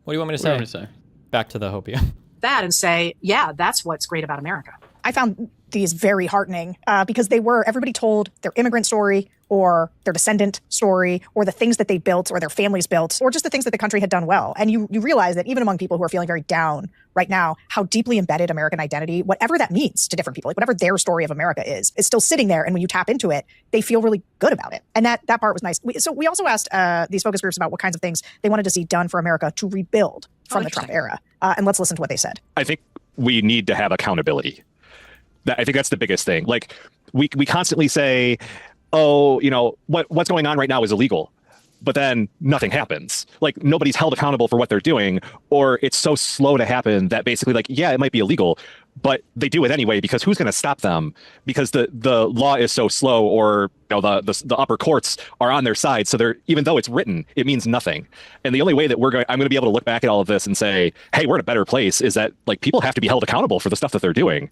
What do you want me to say? Back to the Hopia. That and say, yeah, that's what's great about America. I found these very heartening because everybody told their immigrant story or their descendant story or the things that they built or their families built or just the things that the country had done well. And you realize that even among people who are feeling very down right now, how deeply embedded American identity, whatever that means to different people, like whatever their story of America is still sitting there. And when you tap into it, they feel really good about it. And that part was nice. So we also asked these focus groups about what kinds of things they wanted to see done for America to rebuild from the Trump era. And let's listen to what they said. I think we need to have accountability. I think that's the biggest thing. Like we constantly say, oh, you know, what's going on right now is illegal, but then nothing happens. Like nobody's held accountable for what they're doing, or it's so slow to happen that basically like, yeah, it might be illegal, but they do it anyway because who's going to stop them? Because the law is so slow, or you know, the upper courts are on their side. So they're, even though it's written, it means nothing. And the only way that I'm going to be able to look back at all of this and say, hey, we're in a better place is that like people have to be held accountable for the stuff that they're doing.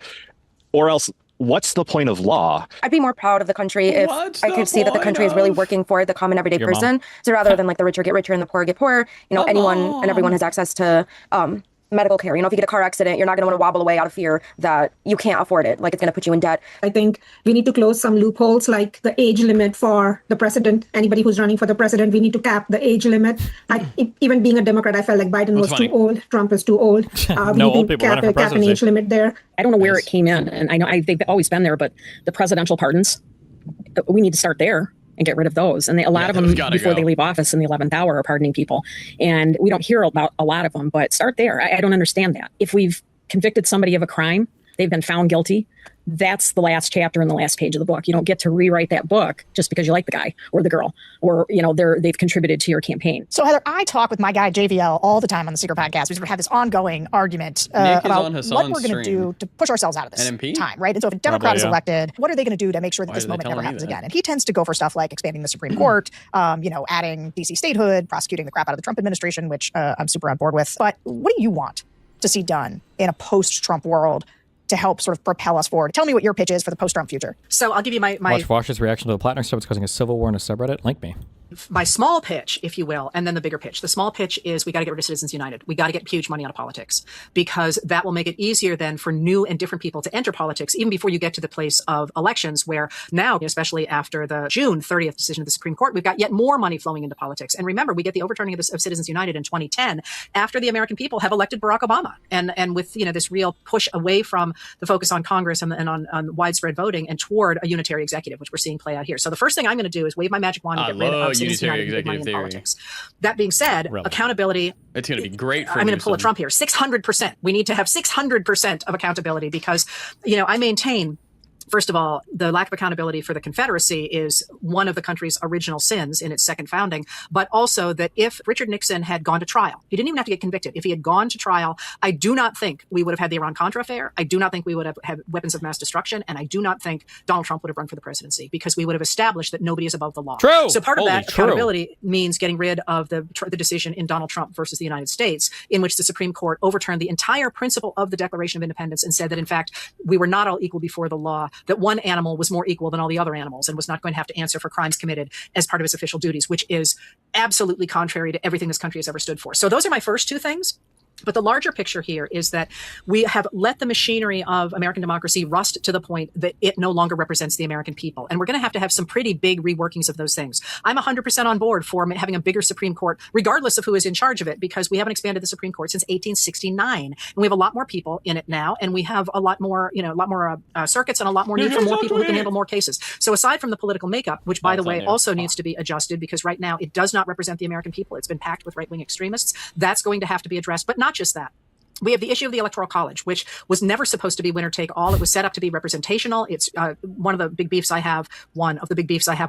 Or else, what's the point of law? I'd be more proud of the country if I could see that the country is really working for the common everyday person. So rather than like the richer get richer and the poor get poorer, you know, anyone and everyone has access to medical care. You know, if you get a car accident, you're not going to want to wobble away out of fear that you can't afford it. Like it's going to put you in debt. I think we need to close some loopholes, like the age limit for the president. Anybody who's running for the president, we need to cap the age limit. Even being a Democrat, I felt like Biden was too old. Trump is too old. We need to cap an age limit there. I don't know where it came in, and I know they've always been there, but the presidential pardons, we need to start there and get rid of those. And a lot of them, before they leave office in the 11th hour, are pardoning people. And we don't hear about a lot of them, but start there. I don't understand that. If we've convicted somebody of a crime, they've been found guilty, that's the last chapter and the last page of the book. You don't get to rewrite that book just because you like the guy or the girl, or you know they've contributed to your campaign. So Heather, I talk with my guy JVL all the time on the Secret Podcast. We have this ongoing argument about what we're going to do to push ourselves out of this time, right? And so if a Democrat is elected, what are they going to do to make sure that this moment never happens again? And he tends to go for stuff like expanding the Supreme Court, adding DC statehood, prosecuting the crap out of the Trump administration, which I'm super on board with. But what do you want to see done in a post-Trump world to help sort of propel us forward? Tell me what your pitch is for the post-Trump future. So I'll give you my Watch Vaush's reaction to the Platinum Stuff. It's causing a civil war in a subreddit. Link me. My small pitch, if you will, and then the bigger pitch. The small pitch is we got to get rid of Citizens United. We got to get huge money out of politics, because that will make it easier then for new and different people to enter politics, even before you get to the place of elections, where now, especially after the June 30th decision of the Supreme Court, we've got yet more money flowing into politics. And remember, we get the overturning of Citizens United in 2010 after the American people have elected Barack Obama. And with, this real push away from the focus on Congress and on widespread voting and toward a unitary executive, which we're seeing play out here. So the first thing I'm going to do is wave my magic wand and get rid of Citizens United and money in politics. That being said, accountability. It's going to be great for I'm going to pull a Trump here. 600%. We need to have 600% of accountability because, I maintain, first of all, the lack of accountability for the Confederacy is one of the country's original sins in its second founding, but also that if Richard Nixon had gone to trial, he didn't even have to get convicted. If he had gone to trial, I do not think we would have had the Iran-Contra affair. I do not think we would have had weapons of mass destruction. And I do not think Donald Trump would have run for the presidency, because we would have established that nobody is above the law. True. So part of that accountability means getting rid of the decision in Donald Trump versus the United States, in which the Supreme Court overturned the entire principle of the Declaration of Independence and said that, in fact, we were not all equal before the law, that one animal was more equal than all the other animals and was not going to have to answer for crimes committed as part of his official duties, which is absolutely contrary to everything this country has ever stood for. So those are my first two things. But the larger picture here is that we have let the machinery of American democracy rust to the point that it no longer represents the American people. And we're going to have some pretty big reworkings of those things. I'm 100% on board for having a bigger Supreme Court, regardless of who is in charge of it, because we haven't expanded the Supreme Court since 1869. And we have a lot more people in it now. And we have a lot more circuits and a lot more need for more people who can handle more cases. So aside from the political makeup, which, by the way, also needs to be adjusted, because right now it does not represent the American people. It's been packed with right-wing extremists. That's going to have to be addressed, but not just that. We have the issue of the Electoral College, which was never supposed to be winner take all. It was set up to be representational. It's one of the big beefs I have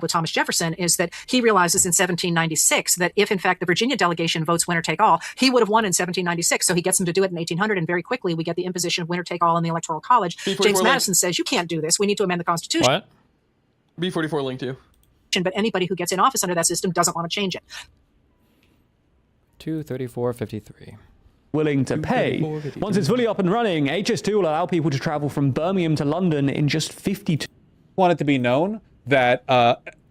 with Thomas Jefferson is that he realizes in 1796 that if, in fact, the Virginia delegation votes winner take all, he would have won in 1796. So he gets them to do it in 1800. And very quickly, we get the imposition of winner take all in the Electoral College. James Madison says, you can't do this. We need to amend the Constitution. What? B44 link to. But anybody who gets in office under that system doesn't want to change it. 234.53. Willing to pay. Once it's fully up and running, HS2 will allow people to travel from Birmingham to London in just 52. Want it to be known that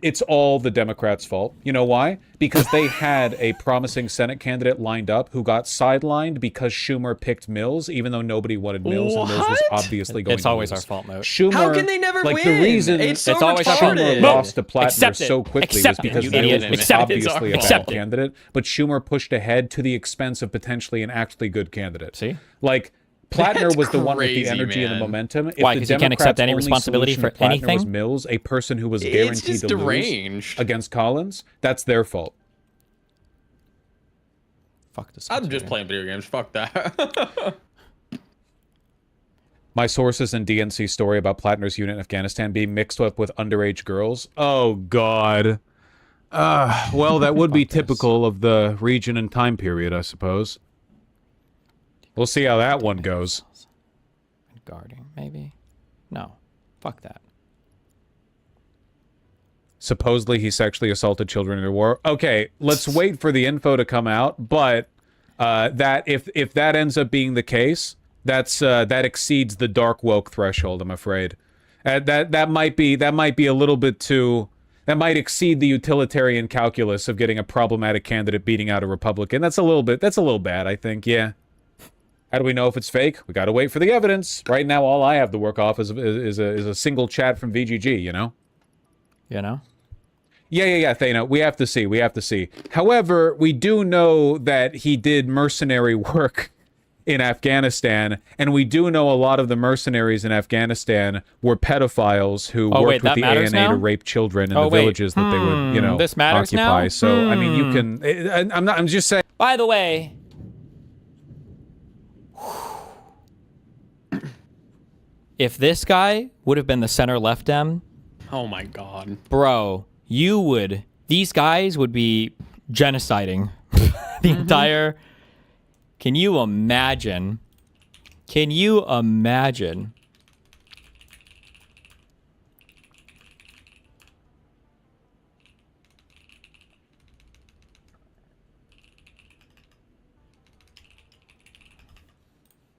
it's all the Democrats' fault. You know why? Because they had a promising Senate candidate lined up who got sidelined because Schumer picked Mills, even though nobody wanted Mills, and Mills was obviously going to lose. It's always our fault, Moat. Schumer, How can they never like, win? The reason It's so always our fault. Schumer lost to Plattner so quickly was because you Mills idiot. was obviously a bad candidate, but Schumer pushed ahead to the expense of potentially an actually good candidate. See? Like, Plattner That's was the one with crazy, the energy and the man. momentum. If Why? the Because you can't accept any Democrats' only responsibility solution for to Plattner was anything? Mills, a person who was It's guaranteed just to lose deranged. against Collins, that's their fault. Fuck this. I'm just playing video games. Fuck that. My sources and DNC story about Plattner's unit in Afghanistan being mixed up with underage girls. Oh, God. Well, that would be typical of the region and time period, I suppose. We'll see how that one goes. Guarding, maybe? No. Fuck that. Supposedly he sexually assaulted children in the war. Okay, let's wait for the info to come out, but that if that ends up being the case, that exceeds the dark woke threshold, I'm afraid. That might be a little bit too. That might exceed the utilitarian calculus of getting a problematic candidate beating out a Republican. That's a little bad, I think. Yeah. How do we know if it's fake? We got to wait for the evidence. Right now, all I have to work off is a single chat from VGG. You know. You know. Yeah, Thana. We have to see. However, we do know that he did mercenary work in Afghanistan, and we do know a lot of the mercenaries in Afghanistan were pedophiles who worked with the ANA to rape children in the villages that they would, you know, this matters occupy. now? So, I mean, you can. I'm just saying. By the way, if this guy would have been the center left Dem, Oh my god. bro, these guys would be genociding the entire. Can you imagine?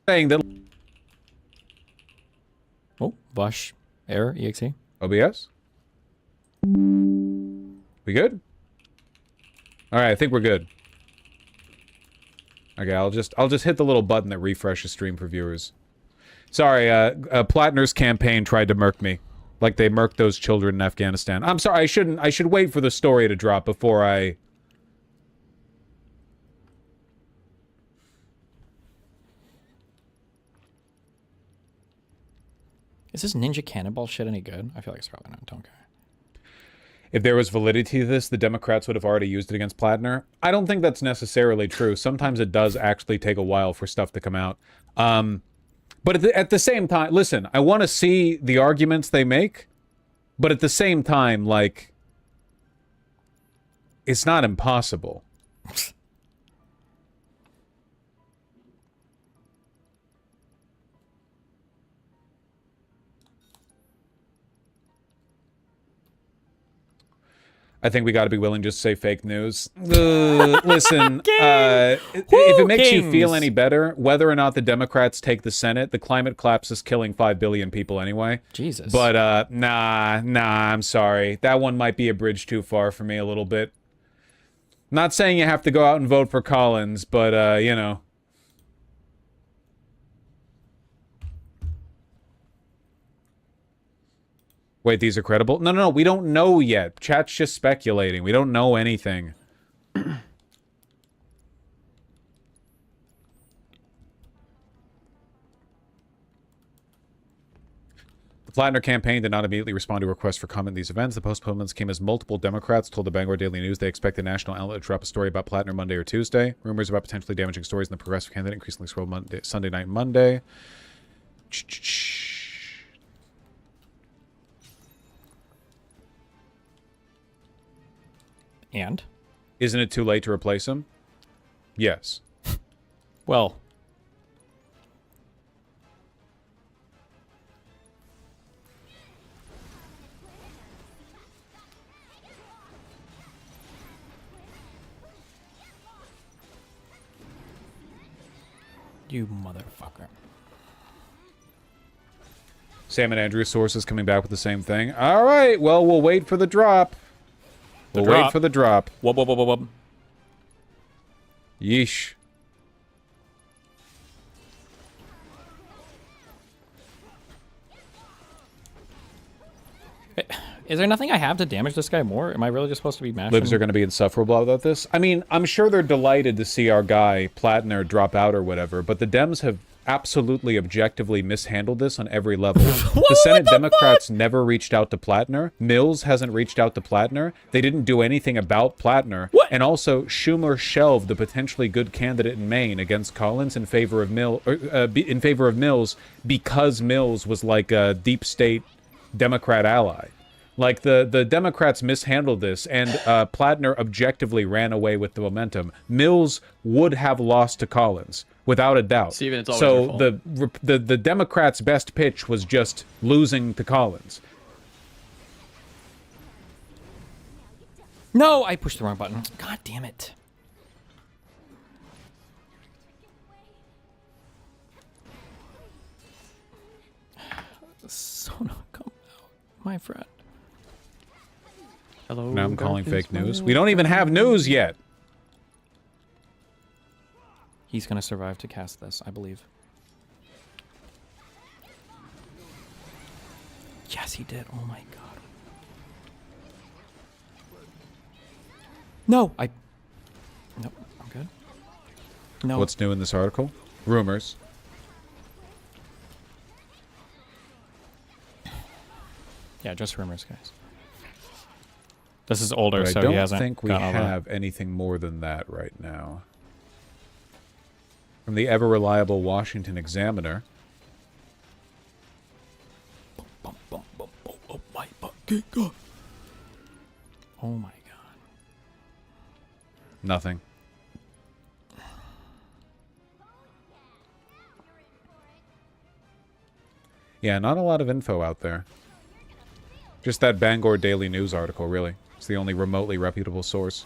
Saying that. Oh, Vaush, error, exe. OBS? We good? All right, I think we're good. Okay, I'll just hit the little button that refreshes stream for viewers. Sorry, Plattner's campaign tried to murk me, like they murked those children in Afghanistan. I'm sorry, I should wait for the story to drop before I. Is this Ninja Cannonball shit any good? I feel like it's probably not. Don't care. If there was validity to this, the Democrats would have already used it against Plattner. I don't think that's necessarily true. Sometimes it does actually take a while for stuff to come out. But at the same time, listen, I want to see the arguments they make, but at the same time, like, it's not impossible. I think we got to be willing to just say fake news. Listen, if it makes you feel any better, whether or not the Democrats take the Senate, the climate collapse is killing 5 billion people anyway. Jesus. But nah, I'm sorry. That one might be a bridge too far for me a little bit. Not saying you have to go out and vote for Collins, but, you know. Wait, these are credible? No, we don't know yet. Chat's just speculating. We don't know anything. The Plattner campaign did not immediately respond to requests for comment on these events. The postponements came as multiple Democrats told the Bangor Daily News they expect the national outlet to drop a story about Plattner Monday or Tuesday. Rumors about potentially damaging stories in the progressive candidate increasingly swirl Sunday night and Monday. And? Isn't it too late to replace him? Yes. Well. You motherfucker. Sam and Andrew's sources coming back with the same thing. All right, well, we'll wait for the drop. We'll wait for the drop. Whoop, whoop, whoop, whoop, whoop. Yeesh. Is there nothing I have to damage this guy more? Am I really just supposed to be mashing? Libs are going to be insufferable without this. I mean, I'm sure they're delighted to see our guy, Platner, drop out or whatever, but the Dems have absolutely objectively mishandled this on every level. The Senate Democrats never reached out to Platner. Mills hasn't reached out to Platner. They didn't do anything about Platner. And also, Schumer shelved a potentially good candidate in Maine against Collins in favor of Mills because Mills was like a deep state Democrat ally. Like, the Democrats mishandled this, and Platner objectively ran away with the momentum. Mills would have lost to Collins, without a doubt. Steven, it's always so your fault. the Democrats' best pitch was just losing to Collins. No, I pushed the wrong button. God damn it. So not come out, my friend. Hello. Now I'm calling fake news. We don't even have news yet. He's gonna survive to cast this, I believe. Yes, he did. Oh my god. No, Nope, I'm good. No. What's new in this article? Rumors. Yeah, just rumors, guys. This is older, But so I he hasn't don't think we gotten all that. have anything more than that right now. From the ever-reliable Washington Examiner. Oh my fucking god. Oh my god. Nothing. Yeah, not a lot of info out there. Just that Bangor Daily News article, really. It's the only remotely reputable source.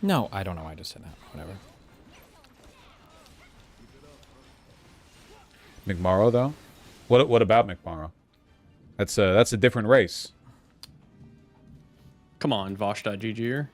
No, I don't know. I just said that. Whatever. McMorrow, though? What about McMorrow? That's a different race. Come on, Vaush.gg.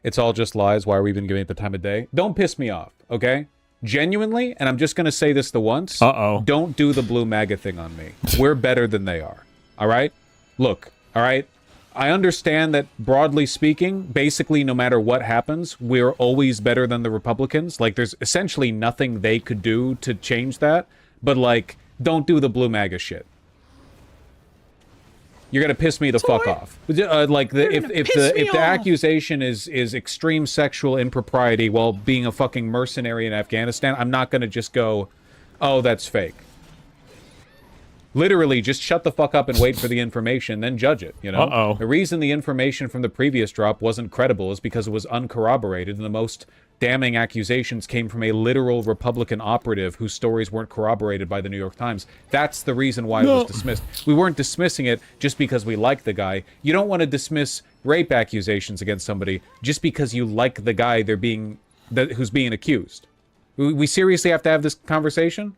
It's all just lies. Why are we even giving it the time of day? Don't piss me off, okay? Genuinely, and I'm just going to say this the once. Uh-oh. Don't do the blue MAGA thing on me. We're better than they are, all right? Look, all right? I understand that, broadly speaking, basically no matter what happens, we're always better than the Republicans. Like, there's essentially nothing they could do to change that. But, like, don't do the blue MAGA shit. You're gonna piss me the fuck off. If the accusation is extreme sexual impropriety while being a fucking mercenary in Afghanistan, I'm not gonna just go, oh, that's fake. Literally, just shut the fuck up and wait for the information, then judge it, you know? Uh-oh. The reason the information from the previous drop wasn't credible is because it was uncorroborated, and the most damning accusations came from a literal Republican operative whose stories weren't corroborated by the New York Times. That's the reason why it was dismissed. We weren't dismissing it just because we like the guy. You don't want to dismiss rape accusations against somebody just because you like the guy who's being accused. We seriously have to have this conversation?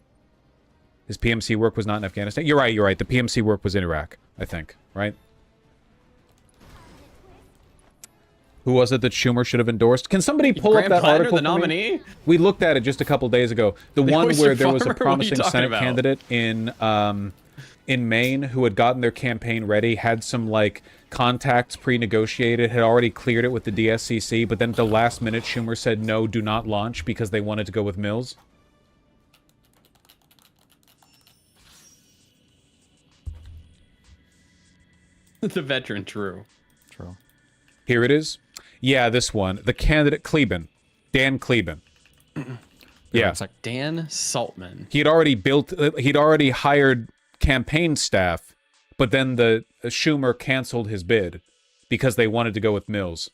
His PMC work was not in Afghanistan? You're right. The PMC work was in Iraq, I think, right? Who was it that Schumer should have endorsed? Can somebody pull up that article? The nominee? We looked at it just a couple days ago. The one where there was a promising Senate candidate in Maine who had gotten their campaign ready, had some like contacts pre-negotiated, had already cleared it with the DSCC, but then at the last minute Schumer said no, do not launch because they wanted to go with Mills. The veteran, true. Here it is. Yeah, this one. The candidate, Kleben. Dan Kleben. Yeah. It's like Dan Saltman. He'd already hired campaign staff, but then the Schumer canceled his bid because they wanted to go with Mills.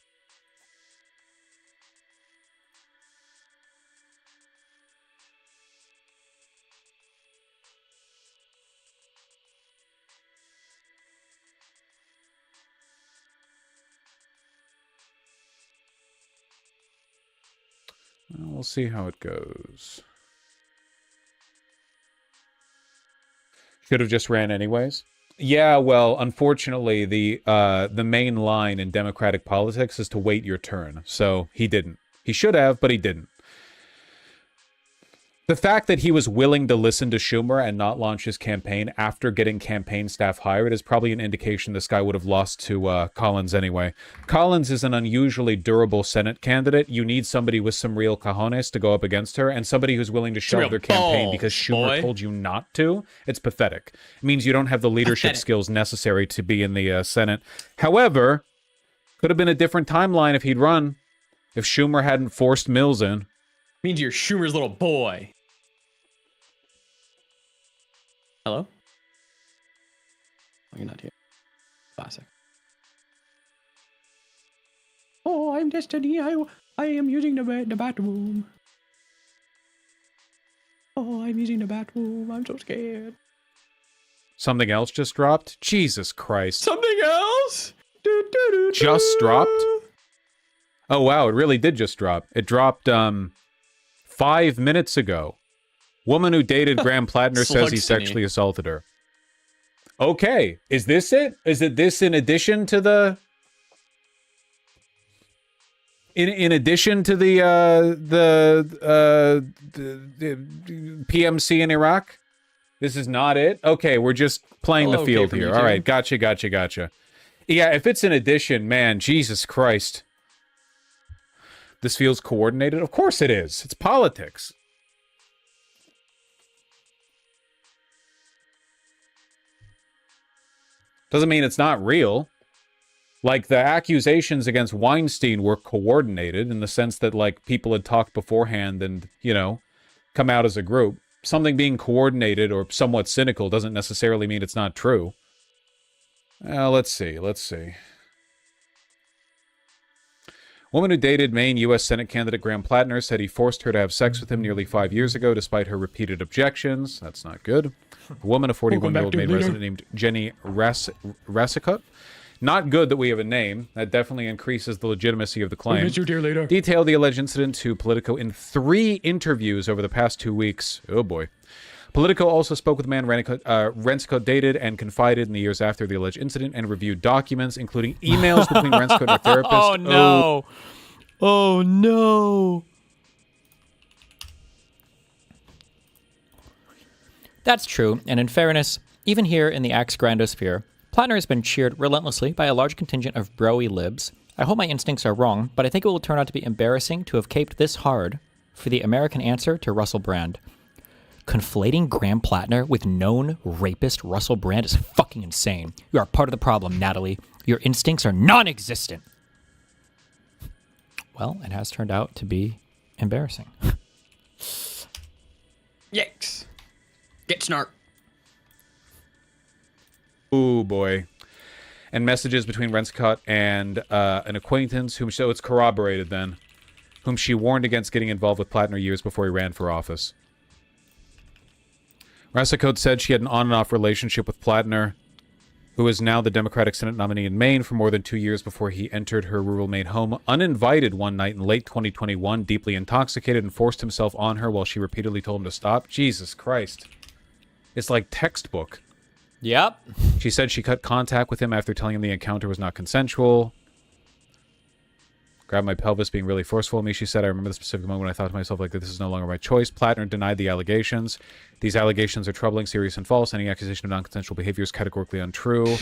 We'll see how it goes. Should have just ran anyways. Yeah, well, unfortunately, the main line in Democratic politics is to wait your turn. So he didn't. He should have, but he didn't. The fact that he was willing to listen to Schumer and not launch his campaign after getting campaign staff hired is probably an indication this guy would have lost to Collins anyway. Collins is an unusually durable Senate candidate. You need somebody with some real cojones to go up against her, and somebody who's willing to shelve their campaign because Schumer told you not to. It's pathetic. It means you don't have the leadership skills necessary to be in the Senate. However, could have been a different timeline if he'd run, if Schumer hadn't forced Mills in. Means you're Schumer's little boy. Hello? Oh, you're not here. Classic. Oh, I'm Destiny. I am using the bathroom. Oh, I'm using the bathroom. I'm so scared. Something else just dropped? Jesus Christ. Something else? Just dropped? Oh, wow, it really did just drop. It dropped 5 minutes ago. Woman who dated Graham Plattner says he sexually assaulted her. Okay, is this it? Is it this in addition to the... In addition to the PMC in Iraq? This is not it? Okay, we're just playing the field here. All right, gotcha. Yeah, if it's an addition, man, Jesus Christ. This feels coordinated? Of course it is. It's politics. Doesn't mean it's not real. Like, the accusations against Weinstein were coordinated in the sense that, like, people had talked beforehand and, you know, come out as a group. Something being coordinated or somewhat cynical doesn't necessarily mean it's not true. Let's see. Woman who dated Maine U.S. Senate candidate Graham Plattner said he forced her to have sex with him nearly 5 years ago, despite her repeated objections. That's not good. A woman, a 41-year-old Maine resident named Jenny Rassicot. Not good that we have a name. That definitely increases the legitimacy of the claim. Miss you, dear leader. Detailed the alleged incident to Politico in 3 interviews over the past 2 weeks. Oh, boy. Politico also spoke with the man Ransicot dated and confided in the years after the alleged incident and reviewed documents, including emails between Ransicot and her therapist. Oh, no. Oh, no. That's true, and in fairness, even here in the Axe Grandosphere, Plattner has been cheered relentlessly by a large contingent of bro-y libs. I hope my instincts are wrong, but I think it will turn out to be embarrassing to have caped this hard for the American answer to Russell Brand. Conflating Graham Plattner with known rapist Russell Brand is fucking insane. You are part of the problem, Natalie. Your instincts are non-existent. Well, it has turned out to be embarrassing. Yikes. Get snark. Ooh, boy. And messages between Ransicot and an acquaintance, so it's corroborated then, whom she warned against getting involved with Plattner years before he ran for office. Rassicot said she had an on-and-off relationship with Plattner, who is now the Democratic Senate nominee in Maine, for more than 2 years before he entered her rural Maine home uninvited one night in late 2021, deeply intoxicated, and forced himself on her while she repeatedly told him to stop. Jesus Christ. It's like textbook. Yep. She said she cut contact with him after telling him the encounter was not consensual. Grabbed my pelvis, being really forceful of me, she said. I remember the specific moment when I thought to myself, like, this is no longer my choice. Plattner denied the allegations. These allegations are troubling, serious, and false. Any accusation of non-consensual behavior is categorically untrue.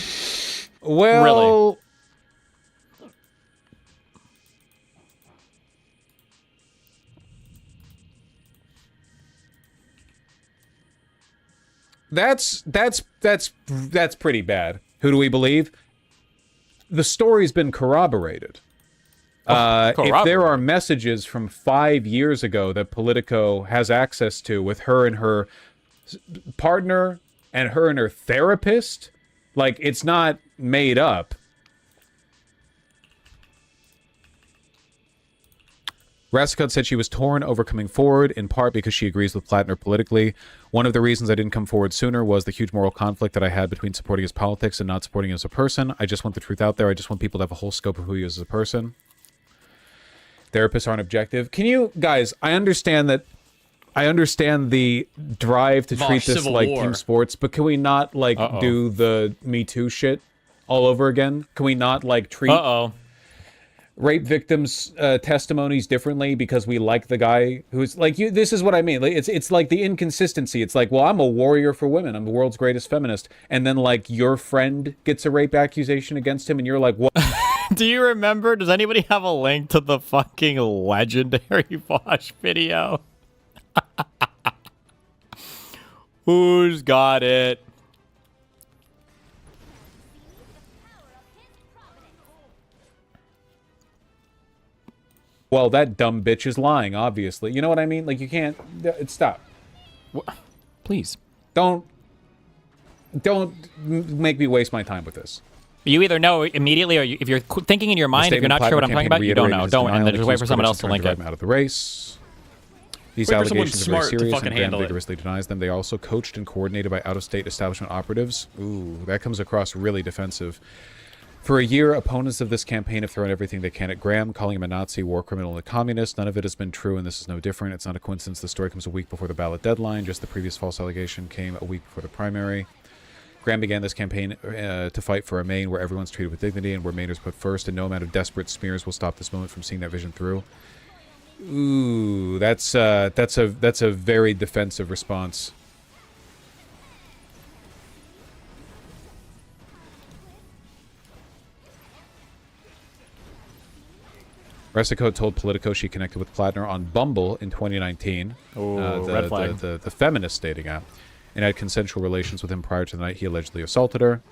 Well... Really? That's pretty bad. Who do we believe? The story's been corroborated. If there are messages from 5 years ago that Politico has access to with her and her partner and her and her therapist, like, it's not made up. Rassicot said she was torn over coming forward, in part because she agrees with Plattner politically. One of the reasons I didn't come forward sooner was the huge moral conflict that I had between supporting his politics and not supporting him as a person. I just want the truth out there. I just want people to have a whole scope of who he is as a person. Therapists aren't objective. Can you, guys, I understand that I understand the drive to treat this Civil like War. team sports, but can we not like do the Me Too shit all over again? Can we not like treat rape victims' testimonies differently because we like the guy who's like you? This is what I mean. Like, it's like the inconsistency. It's like, well, I'm a warrior for women. I'm the world's greatest feminist, and then like your friend gets a rape accusation against him, and you're like, what? Do you remember? Does anybody have a link to the fucking legendary Vaush video? Who's got it? Well, that dumb bitch is lying, obviously. You know what I mean? Like, you can't... Stop. Please. Don't make me waste my time with this. You either know immediately, or if you're thinking in your mind, if you're not sure what I'm talking about, you don't know. Don't, and then just wait for someone else to link it. Out of the race. These allegations are very serious, and Graham vigorously denies them. They also coached and coordinated by out-of-state establishment operatives. Ooh, that comes across really defensive. For a year, opponents of this campaign have thrown everything they can at Graham, calling him a Nazi, war criminal, and a communist. None of it has been true, and this is no different. It's not a coincidence the story comes a week before the ballot deadline. Just the previous false allegation came a week before the primary. Graham began this campaign to fight for a Maine where everyone's treated with dignity and where Mainers put first, and no amount of desperate smears will stop this moment from seeing that vision through. Ooh, that's a very defensive response. Resico told Politico she connected with Plattner on Bumble in 2019. Red flag. The feminist dating app, and had consensual relations with him prior to the night he allegedly assaulted her.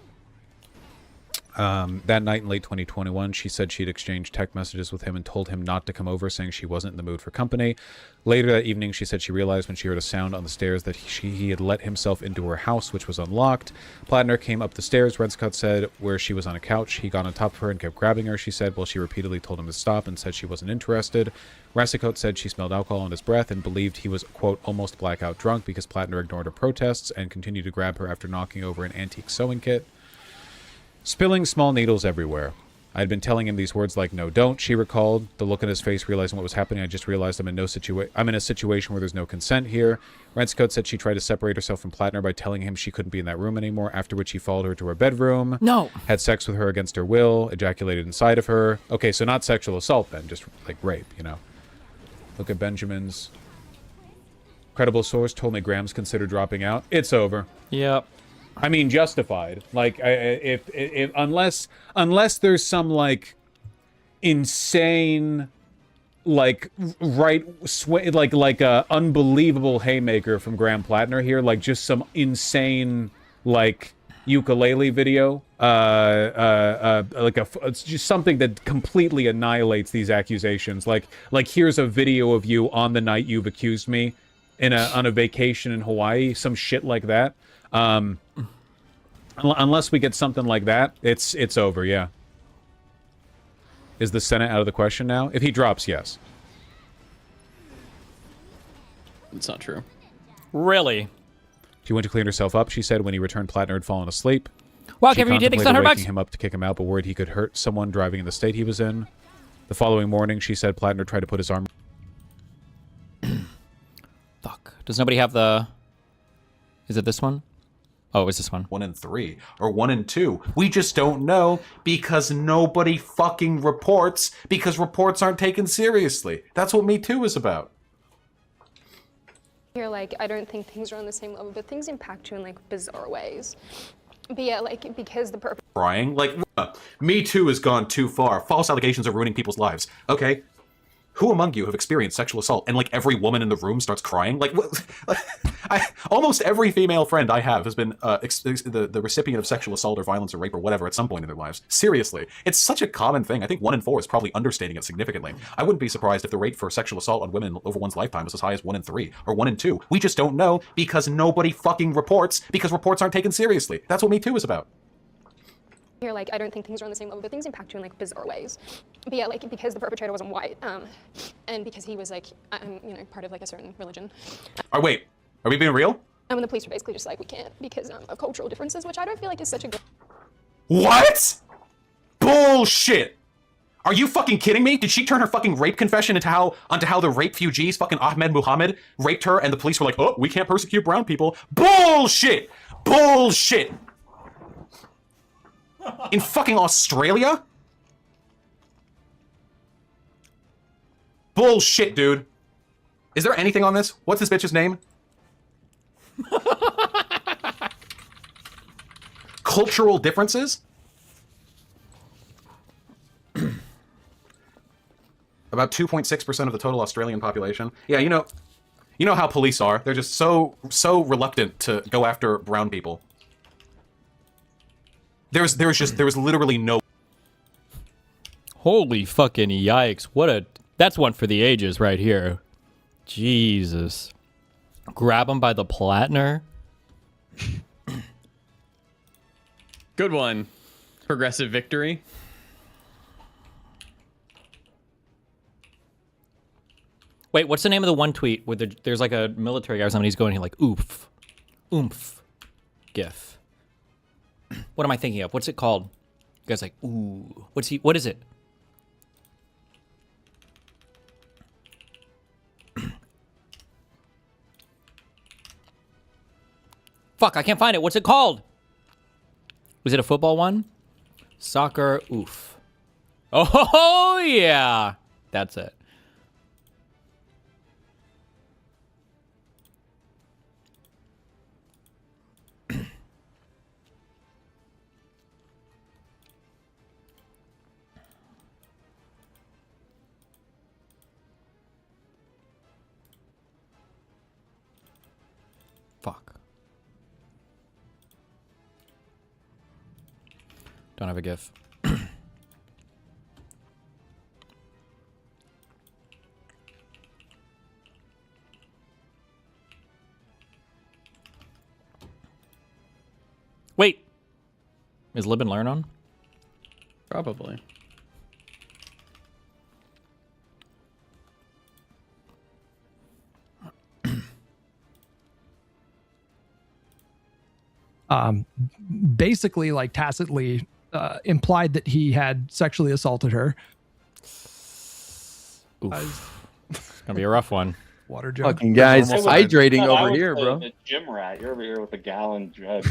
That night in late 2021, she said she'd exchanged text messages with him and told him not to come over, saying she wasn't in the mood for company. Later that evening, she said she realized when she heard a sound on the stairs that he had let himself into her house, which was unlocked. Plattner came up the stairs, Redscott said, where she was on a couch. He got on top of her and kept grabbing her, she said, while she repeatedly told him to stop and said she wasn't interested. Resicote said she smelled alcohol on his breath and believed he was, quote, almost blackout drunk because Plattner ignored her protests and continued to grab her after knocking over an antique sewing kit. Spilling small needles everywhere. I had been telling him these words like, no, don't, she recalled. The look on his face, realizing what was happening, I just realized I'm in a situation where there's no consent here. Renscote said she tried to separate herself from Plattner by telling him she couldn't be in that room anymore, after which he followed her to her bedroom. No. Had sex with her against her will, ejaculated inside of her. Okay, so not sexual assault then, just like rape, you know. Look at Benjamin's. Credible source told me Graham's considered dropping out. It's over. Yep. I mean, justified. Like, if unless there's some like insane, like like a unbelievable haymaker from Graham Plattner here, like just some insane like ukulele video, it's just something that completely annihilates these accusations. Like here's a video of you on the night you've accused me on a vacation in Hawaii, some shit like that. Unless we get something like that, it's over, yeah. Is the Senate out of the question now? If he drops, yes. It's not true. Really? She went to clean herself up, she said. When he returned, Plattner had fallen asleep. Wow, She Kevin, you did contemplated $600? waking him up to kick him out, but worried he could hurt someone driving in the state he was in. The following morning, she said Plattner tried to put his arm... Fuck. Does nobody have the... Is it this one? Oh, it was this one. 1 and 3 or 1 and 2. We just don't know because nobody fucking reports because reports aren't taken seriously. That's what Me Too is about. You're like, I don't think things are on the same level, but things impact you in like bizarre ways. But yeah, like because the purpose. Crying? Like, Me Too has gone too far. False allegations are ruining people's lives. Okay. Who among you have experienced sexual assault? And like every woman in the room starts crying? Like, almost every female friend I have has been the recipient of sexual assault or violence or rape or whatever at some point in their lives. Seriously. It's such a common thing. I think 1 in 4 is probably understating it significantly. I wouldn't be surprised if the rate for sexual assault on women over one's lifetime was as high as 1 in 3 or 1 in 2. We just don't know because nobody fucking reports because reports aren't taken seriously. That's what Me Too is about. You're like, I don't think things are on the same level, but things impact you in like bizarre ways. But yeah, like because the perpetrator wasn't white, and because he was like, you know, part of like a certain religion. Oh wait, are we being real? And the police were basically just like, we can't because of cultural differences, which I don't feel like is such a good. What? Bullshit. Are you fucking kidding me? Did she turn her fucking rape confession onto how the rape fugees, fucking Ahmed Muhammad, raped her and the police were like, oh, we can't persecute brown people? Bullshit! Bullshit! In fucking Australia? Bullshit, dude. Is there anything on this? What's this bitch's name? Cultural differences? About 2.6% of the total Australian population. Yeah, you know how police are. They're just so reluctant to go after brown people. There was literally no. Holy fucking yikes! That's one for the ages right here. Jesus. Grab him by the Plattner. Good one. Progressive victory. Wait, what's the name of the one tweet where there's like a military guy or something? He's going here like oomph, oomph, gif. What am I thinking of? What's it called? You guys like ooh. What is it? Fuck, I can't find it. What's it called? Was it a football one? Soccer oof. Oh yeah. That's it. Fuck. Don't have a GIF. Wait. Is Lib and Learn on? Probably. Basically, like tacitly implied that he had sexually assaulted her. Oof. It's gonna be a rough one. Water jug. Fucking guys hydrating over I was here, bro. The gym rat. You're over here with a gallon jug.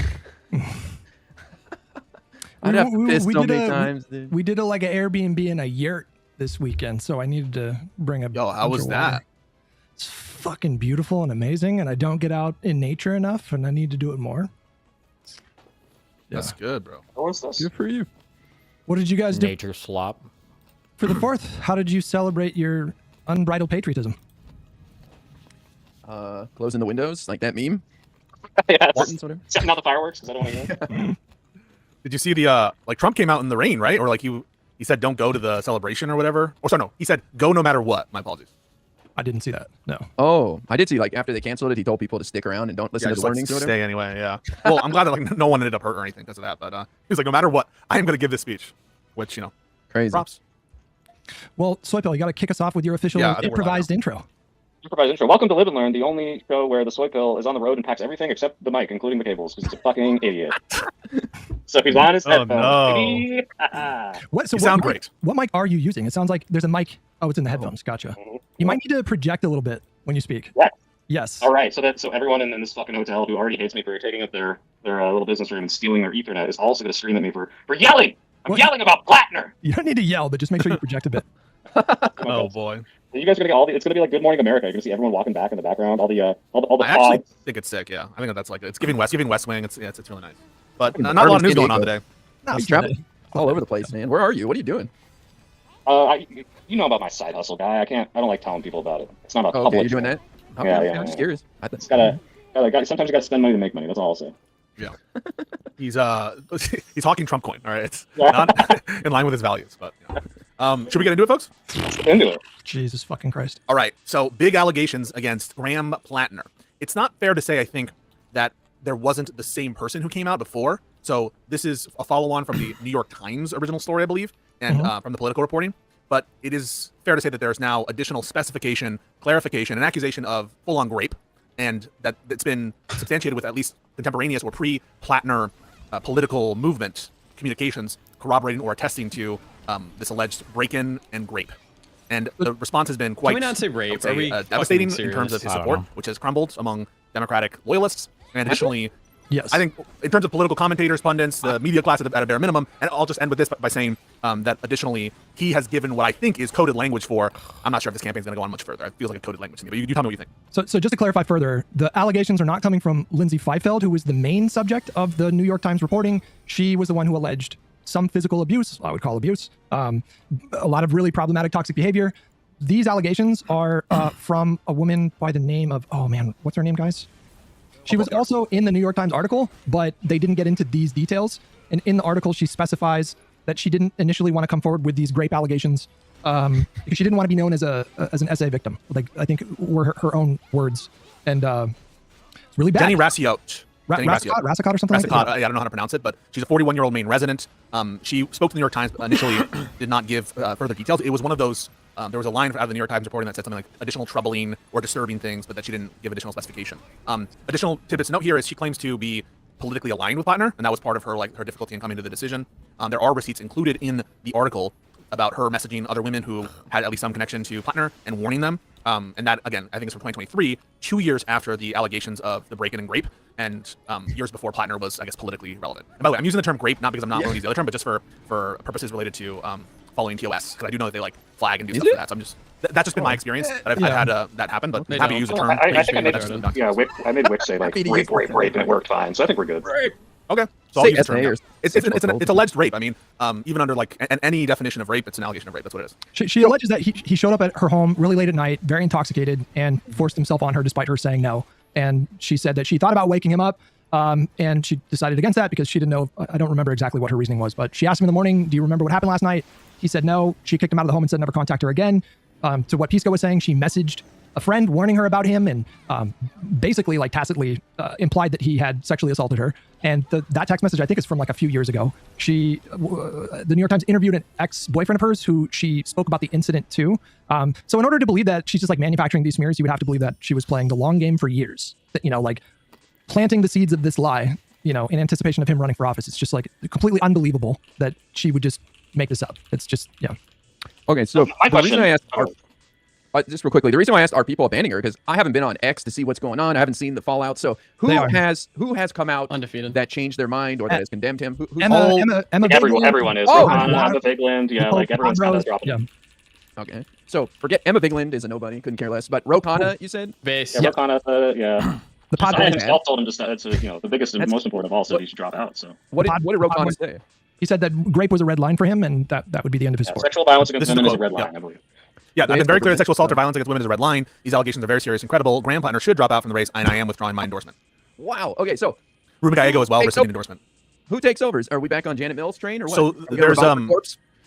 I'd have pissed so many times, dude. We did like an Airbnb in a yurt this weekend, so I needed to bring a. Yo, how was that? It's fucking beautiful and amazing, and I don't get out in nature enough, and I need to do it more. That's good, bro. What's this? Good for you. What did you guys do Nature slop. for the 4th? How did you celebrate your unbridled patriotism? Closing the windows, like that meme. Yeah, Curtains, whatever. setting out the fireworks because I don't want to hear. Did you see the like Trump came out in the rain, right? Or like he said don't go to the celebration or whatever. Or sorry, no, he said go no matter what. My apologies. I didn't see that. No. Oh, I did see like after they canceled it, he told people to stick around and don't listen to the warnings or whatever. Stay anyway, yeah. Well, I'm glad that like no one ended up hurt or anything because of that. But he was like, no matter what, I am going to give this speech, which crazy. Props. Well, Soypill, you got to kick us off with your official improvised intro. Improvised intro. Welcome to Live and Learn, the only show where the soy pill is on the road and packs everything except the mic, including the cables, because it's a fucking idiot. So he's on his headphones. What? You sound great. What mic are you using? It sounds like there's a mic. Oh, it's in the headphones. Gotcha. You might need to project a little bit when you speak. Yes. Yes. All right. So everyone in this fucking hotel who already hates me for taking up their little business room and stealing their Ethernet is also going to scream at me for yelling. I'm yelling about Plattner. You don't need to yell, but just make sure you project a bit. Oh boy. You guys are gonna get it's gonna be like Good Morning America. You're gonna see everyone walking back in the background. All the I actually pods. think it's sick. Yeah, I think that's like it's giving West Wing. It's really nice. But not a lot of news going on today. He's traveling all over the place, man. Where are you? What are you doing? You know about my side hustle, guy. I don't like telling people about it. It's not a public. Okay, you're doing that. Okay, yeah. I'm just curious. It's gotta. Sometimes you gotta spend money to make money. That's all I'll say. Yeah. He's hawking Trump coin. All right, it's not in line with his values. But should we get into it, folks? Into it. Jesus fucking Christ. All right. So big allegations against Graham Plattner. It's not fair to say, I think, that there wasn't the same person who came out before. So this is a follow-on from the New York Times original story, I believe, and from the Politico reporting. But it is fair to say that there is now additional specification, clarification, and accusation of full-on rape, and that it's been substantiated with at least contemporaneous or pre-Plattner political movement communications corroborating or attesting to this alleged break-in and grape. And the response has been quite, Can we not say rape? Say, devastating in terms of his support, which has crumbled among Democratic loyalists. And additionally, yes, I think in terms of political commentators, pundits, the media class at a bare minimum, and I'll just end with this by saying that additionally, he has given what I think is coded language for, I'm not sure if this campaign is going to go on much further. It feels like a coded language to me, but you tell me what you think. So just to clarify further, the allegations are not coming from Lindsay Feifeld, who was the main subject of the New York Times reporting. She was the one who alleged some physical abuse, I would call abuse, a lot of really problematic toxic behavior. These allegations are from a woman by the name of, oh man, what's her name, guys? She was also in the New York Times article, but they didn't get into these details. And in the article, she specifies that she didn't initially want to come forward with these grape allegations because she didn't want to be known as an SA victim. Like, I think were her own words. And it's really bad. Jenny Raciot. Rassicot or something like that? I don't know how to pronounce it, but she's a 41-year-old Maine resident. She spoke to the New York Times, but initially did not give further details. It was one of those, there was a line out of the New York Times reporting that said something like additional troubling or disturbing things, but that she didn't give additional specification. Additional tidbits to note here is she claims to be politically aligned with Plattner, and that was part of her her difficulty in coming to the decision. There are receipts included in the article about her messaging other women who had at least some connection to Plattner and warning them. And that, again, I think it's from 2023, 2 years after the allegations of the break-in and grape, and years before Plattner was, I guess, politically relevant. And by the way, I'm using the term grape not because I'm not willing to use the other term, but just for purposes related to following TOS, because I do know that they like flag and do stuff for that. So I'm just that's just been my experience that I've had that happen, but I'm happy to use the term. I think I made Wick say like rape, and it worked fine, so I think we're good. Rape. Okay, so I'll use the term. It's alleged rape. I mean, even under like any definition of rape, it's an allegation of rape. That's what it is. She alleges that he showed up at her home really late at night, very intoxicated, and forced himself on her despite her saying no. And she said that she thought about waking him up, and she decided against that because she didn't know. I don't remember exactly what her reasoning was, but she asked him in the morning, "Do you remember what happened last night?" He said no. She kicked him out of the home and said never contact her again. To what Pisco was saying, she messaged a friend warning her about him and basically like tacitly implied that he had sexually assaulted her. And that text message, I think, is from like a few years ago. The New York Times interviewed an ex-boyfriend of hers who she spoke about the incident to. So in order to believe that she's just like manufacturing these smears, you would have to believe that she was playing the long game for years. That, like planting the seeds of this lie, in anticipation of him running for office. It's just like completely unbelievable that she would just make this up. It's just, yeah. Okay, so the reason I asked just real quickly, the reason why I asked are people abandoning her because I haven't been on X to see what's going on. I haven't seen the fallout. So who has come out undefeated that changed their mind or that has condemned him? Emma everyone is. Oh, Emma Vigland, yeah, like everyone's kind of dropping. Yeah. Okay, so forget Emma Vigland is a nobody. Couldn't care less. But Rokana, you said? Base. Yeah, Rokana, yeah. The pod himself told him it's the biggest and most important of all, so he should drop out. So what did Rokana say? He said that grape was a red line for him, and that would be the end of his sport. Sexual violence against women is a red line, I believe. Yeah, I've been very clear that sexual assault or violence against women is a red line. These allegations are very serious and credible. Graham Plattner should drop out from the race, and I am withdrawing my endorsement. Wow. Okay, so Ruben Gallego as well, rescinding endorsement. Who takes over? Are we back on Janet Mills' train or what? So there's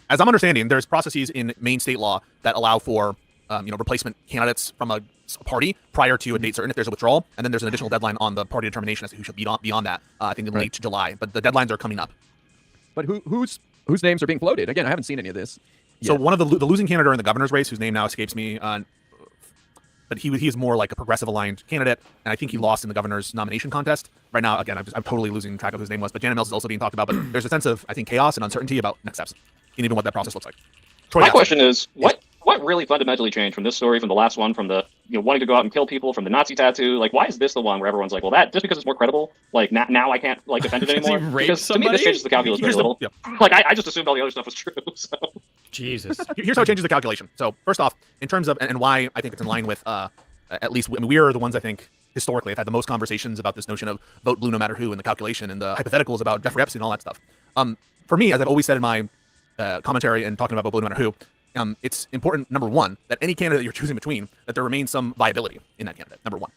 as I'm understanding, there's processes in Maine state law that allow for replacement candidates from a party prior to a date certain if there's a withdrawal, and then there's an additional deadline on the party determination as to who should be beyond that. I think in late July, but the deadlines are coming up. But whose names are being floated? Again, I haven't seen any of this. So one of the losing candidate in the governor's race, whose name now escapes me, but he is more like a progressive aligned candidate, and I think he lost in the governor's nomination contest. Right now, again, I'm totally losing track of whose name was, but Janet Mills is also being talked about. But there's a sense of, I think, chaos and uncertainty about next steps, and even what that process looks like. My question is, what really fundamentally changed from this story, from the last one, from the wanting to go out and kill people, from the Nazi tattoo? Like, why is this the one where everyone's like, well, that just because it's more credible, like now I can't like defend it anymore? Because to me, this changes the calculus very little. Yeah. Like I just assumed all the other stuff was true. So. Jesus. Here's how it changes the calculation. So first off, in terms of and why I think it's in line with at least we are the ones I think historically have had the most conversations about this notion of vote blue no matter who in the calculation and the hypotheticals about Jeffrey Epstein and all that stuff. For me, as I've always said in my commentary and talking about vote blue no matter who. It's important, number one, that any candidate you're choosing between, that there remains some viability in that candidate, number one.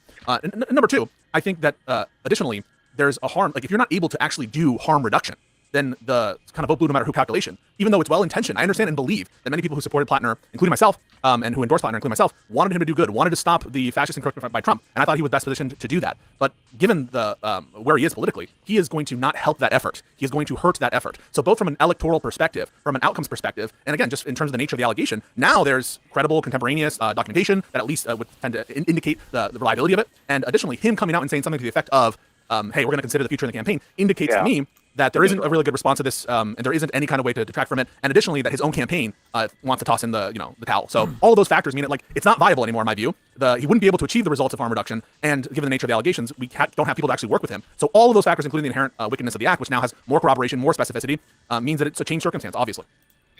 Number two, I think that additionally, there's a harm, like if you're not able to actually do harm reduction, then the kind of vote blue no matter who calculation, even though it's well-intentioned, I understand and believe that many people who supported Plattner, including myself, and who endorsed Plattner, including myself, wanted him to do good, wanted to stop the fascist encroachment by Trump, and I thought he was best positioned to do that. But given the where he is politically, he is going to not help that effort. He is going to hurt that effort. So both from an electoral perspective, from an outcomes perspective, and again, just in terms of the nature of the allegation, now there's credible contemporaneous documentation that at least would tend to indicate the reliability of it. And additionally, him coming out and saying something to the effect of, hey, we're going to consider the future in the campaign, indicates to me that there isn't a really good response to this, and there isn't any kind of way to detract from it. And additionally, that his own campaign wants to toss in the the towel. So all of those factors mean that it's not viable anymore in my view. He wouldn't be able to achieve the results of harm reduction, and given the nature of the allegations, we don't have people to actually work with him. So all of those factors, including the inherent wickedness of the act, which now has more corroboration, more specificity, means that it's a changed circumstance, obviously.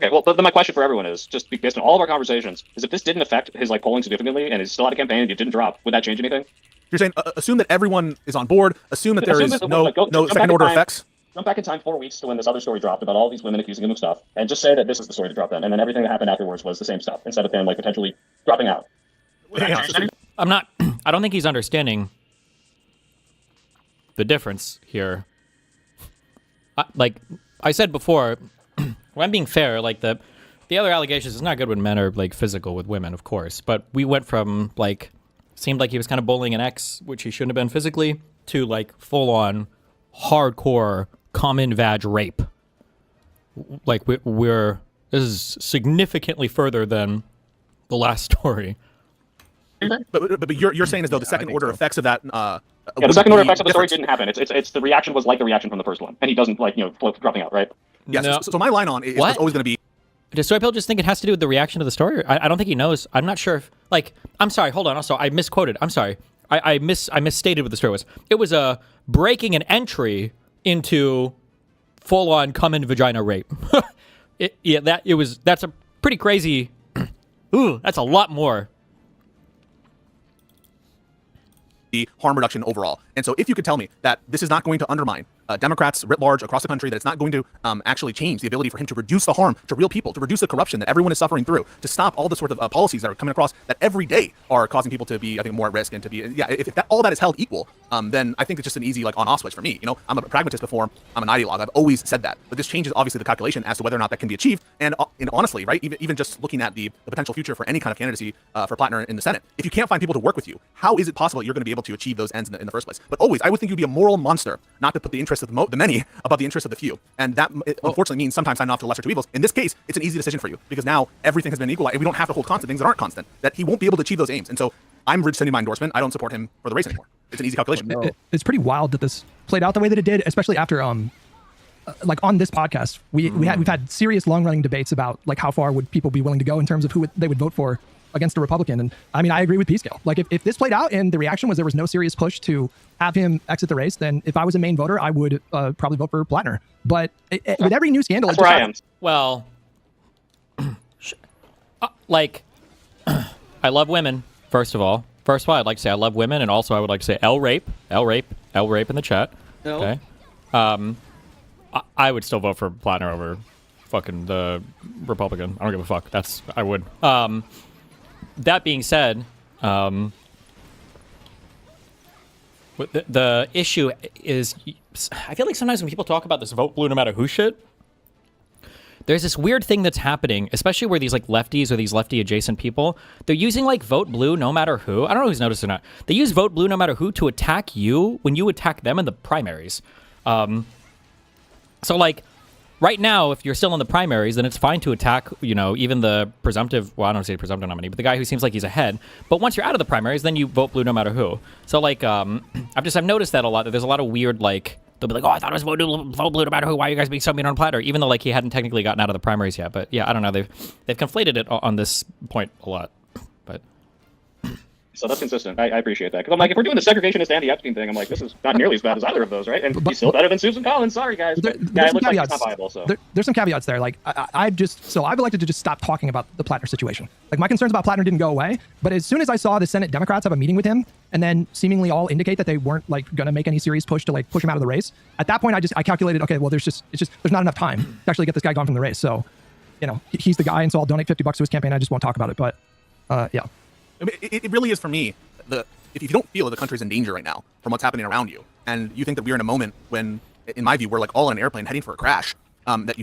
Okay, well, then my question for everyone is, just based on all of our conversations, is if this didn't affect his polling significantly and he's still out of campaign and you didn't drop, would that change anything? You're saying assume that everyone is on board, assume that there is no second order effects? Jump back in time 4 weeks to when this other story dropped about all these women accusing him of stuff, and just say that this is the story that dropped then, and then everything that happened afterwards was the same stuff, instead of him potentially dropping out. I don't think he's understanding the difference here. Like I said before, when I'm being fair, the other allegations, it's not good when men are physical with women, of course. But we went from seemed like he was kind of bullying an ex, which he shouldn't have been physically, to full on hardcore common vag rape. This is significantly further than the last story. But you're saying as though the second order effects of that. The second order effects of the story didn't happen. It's the reaction was like the reaction from the first one, and he doesn't dropping out, right? Yes. No. So my line on is always going to be. Does Soypill just think it has to do with the reaction to the story? I don't think he knows. I'm not sure if I'm sorry. Hold on. Also, I misquoted. I'm sorry. I misstated what the story was. It was a breaking an entry into full on come in vagina rape. That's a pretty crazy. Ooh, that's a lot more. The harm reduction overall. And so if you could tell me that this is not going to undermine Democrats writ large across the country, that it's not going to actually change the ability for him to reduce the harm to real people, to reduce the corruption that everyone is suffering through, to stop all the sort of policies that are coming across that every day are causing people to be, I think, more at risk and to be, if all that is held equal, then I think it's just an easy on-off switch for me. I'm a pragmatist before I'm an ideologue. I've always said that. But this changes obviously the calculation as to whether or not that can be achieved. And honestly, right, even just looking at the potential future for any kind of candidacy for Plattner in the Senate, if you can't find people to work with you, how is it possible you're going to be able to achieve those ends in the first place? But always, I would think you'd be a moral monster not to put the interests of the many about the interests of the few. And that unfortunately means sometimes signing off to the lesser two evils. In this case, it's an easy decision for you because now everything has been equalized. We don't have to hold constant things that aren't constant, that he won't be able to achieve those aims. And so I'm rescinding my endorsement. I don't support him for the race anymore. It's an easy calculation. It's pretty wild that this played out the way that it did, especially after on this podcast, we've had serious long running debates about how far would people be willing to go in terms of who they would vote for against a Republican. And I mean, I agree with Pisco. If this played out and the reaction was there was no serious push to have him exit the race, then if I was a main voter, I would probably vote for Plattner. But with every new scandal, that's where I am. Well, I love women. First of all, I'd like to say I love women, and also I would like to say L rape in the chat. Okay. I would still vote for Plattner over fucking the Republican. I don't give a fuck. I would. That being said, the issue is, I feel like sometimes when people talk about this vote blue no matter who shit, there's this weird thing that's happening, especially where these lefties or these lefty adjacent people, they're using vote blue no matter who. I don't know who's noticed or not. They use vote blue no matter who to attack you when you attack them in the primaries. So right now, if you're still in the primaries, then it's fine to attack, even the presumptive, well, I don't say presumptive nominee, but the guy who seems like he's ahead. But once you're out of the primaries, then you vote blue no matter who. So I've noticed that a lot, that there's a lot of weird, they'll be like, oh, I thought it was vote blue no matter who. Why are you guys being so mean on Platter? Even though he hadn't technically gotten out of the primaries yet. But yeah, I don't know. They've conflated it on this point a lot. But so that's consistent. I appreciate that. Because I'm if we're doing the segregationist Andy Epstein thing, I'm this is not nearly as bad as either of those, right? And he's still better than Susan Collins. Sorry, guys. It looks like it's not viable. So there's some caveats there. I've elected to just stop talking about the Plattner situation. My concerns about Plattner didn't go away, but as soon as I saw the Senate Democrats have a meeting with him and then seemingly all indicate that they weren't going to make any serious push to push him out of the race, at that point I calculated, okay, well there's not enough time to actually get this guy gone from the race. So, he's the guy, and so I'll donate $50 to his campaign. I just won't talk about it. But yeah. I mean, it really is for me. If you don't feel that the country's in danger right now from what's happening around you, and you think that we're in a moment when, in my view, we're all on an airplane heading for a crash, that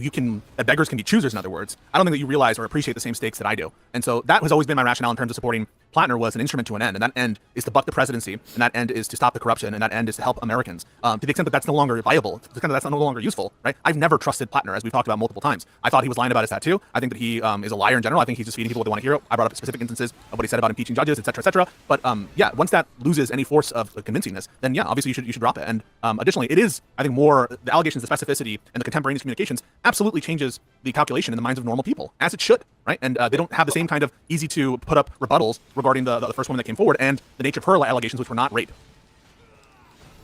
beggars can be choosers, in other words, I don't think that you realize or appreciate the same stakes that I do. And so that has always been my rationale in terms of supporting Plattner was an instrument to an end, and that end is to buck the presidency, and that end is to stop the corruption, and that end is to help Americans. To the extent that that's no longer viable, to the extent that that's no longer useful, right? I've never trusted Plattner, as we've talked about multiple times. I thought he was lying about his tattoo. I think that he is a liar in general. I think he's just feeding people what they want to hear. I brought up specific instances of what he said about impeaching judges, etc., etc. But yeah, once that loses any force of convincingness, then yeah, obviously you should drop it. And additionally, it is, I think, more the allegations, the specificity, and the contemporaneous communications absolutely changes the calculation in the minds of normal people, as it should, right? And they don't have the same kind of easy to put up rebuttals regarding the first woman that came forward and the nature of her allegations, which were not rape.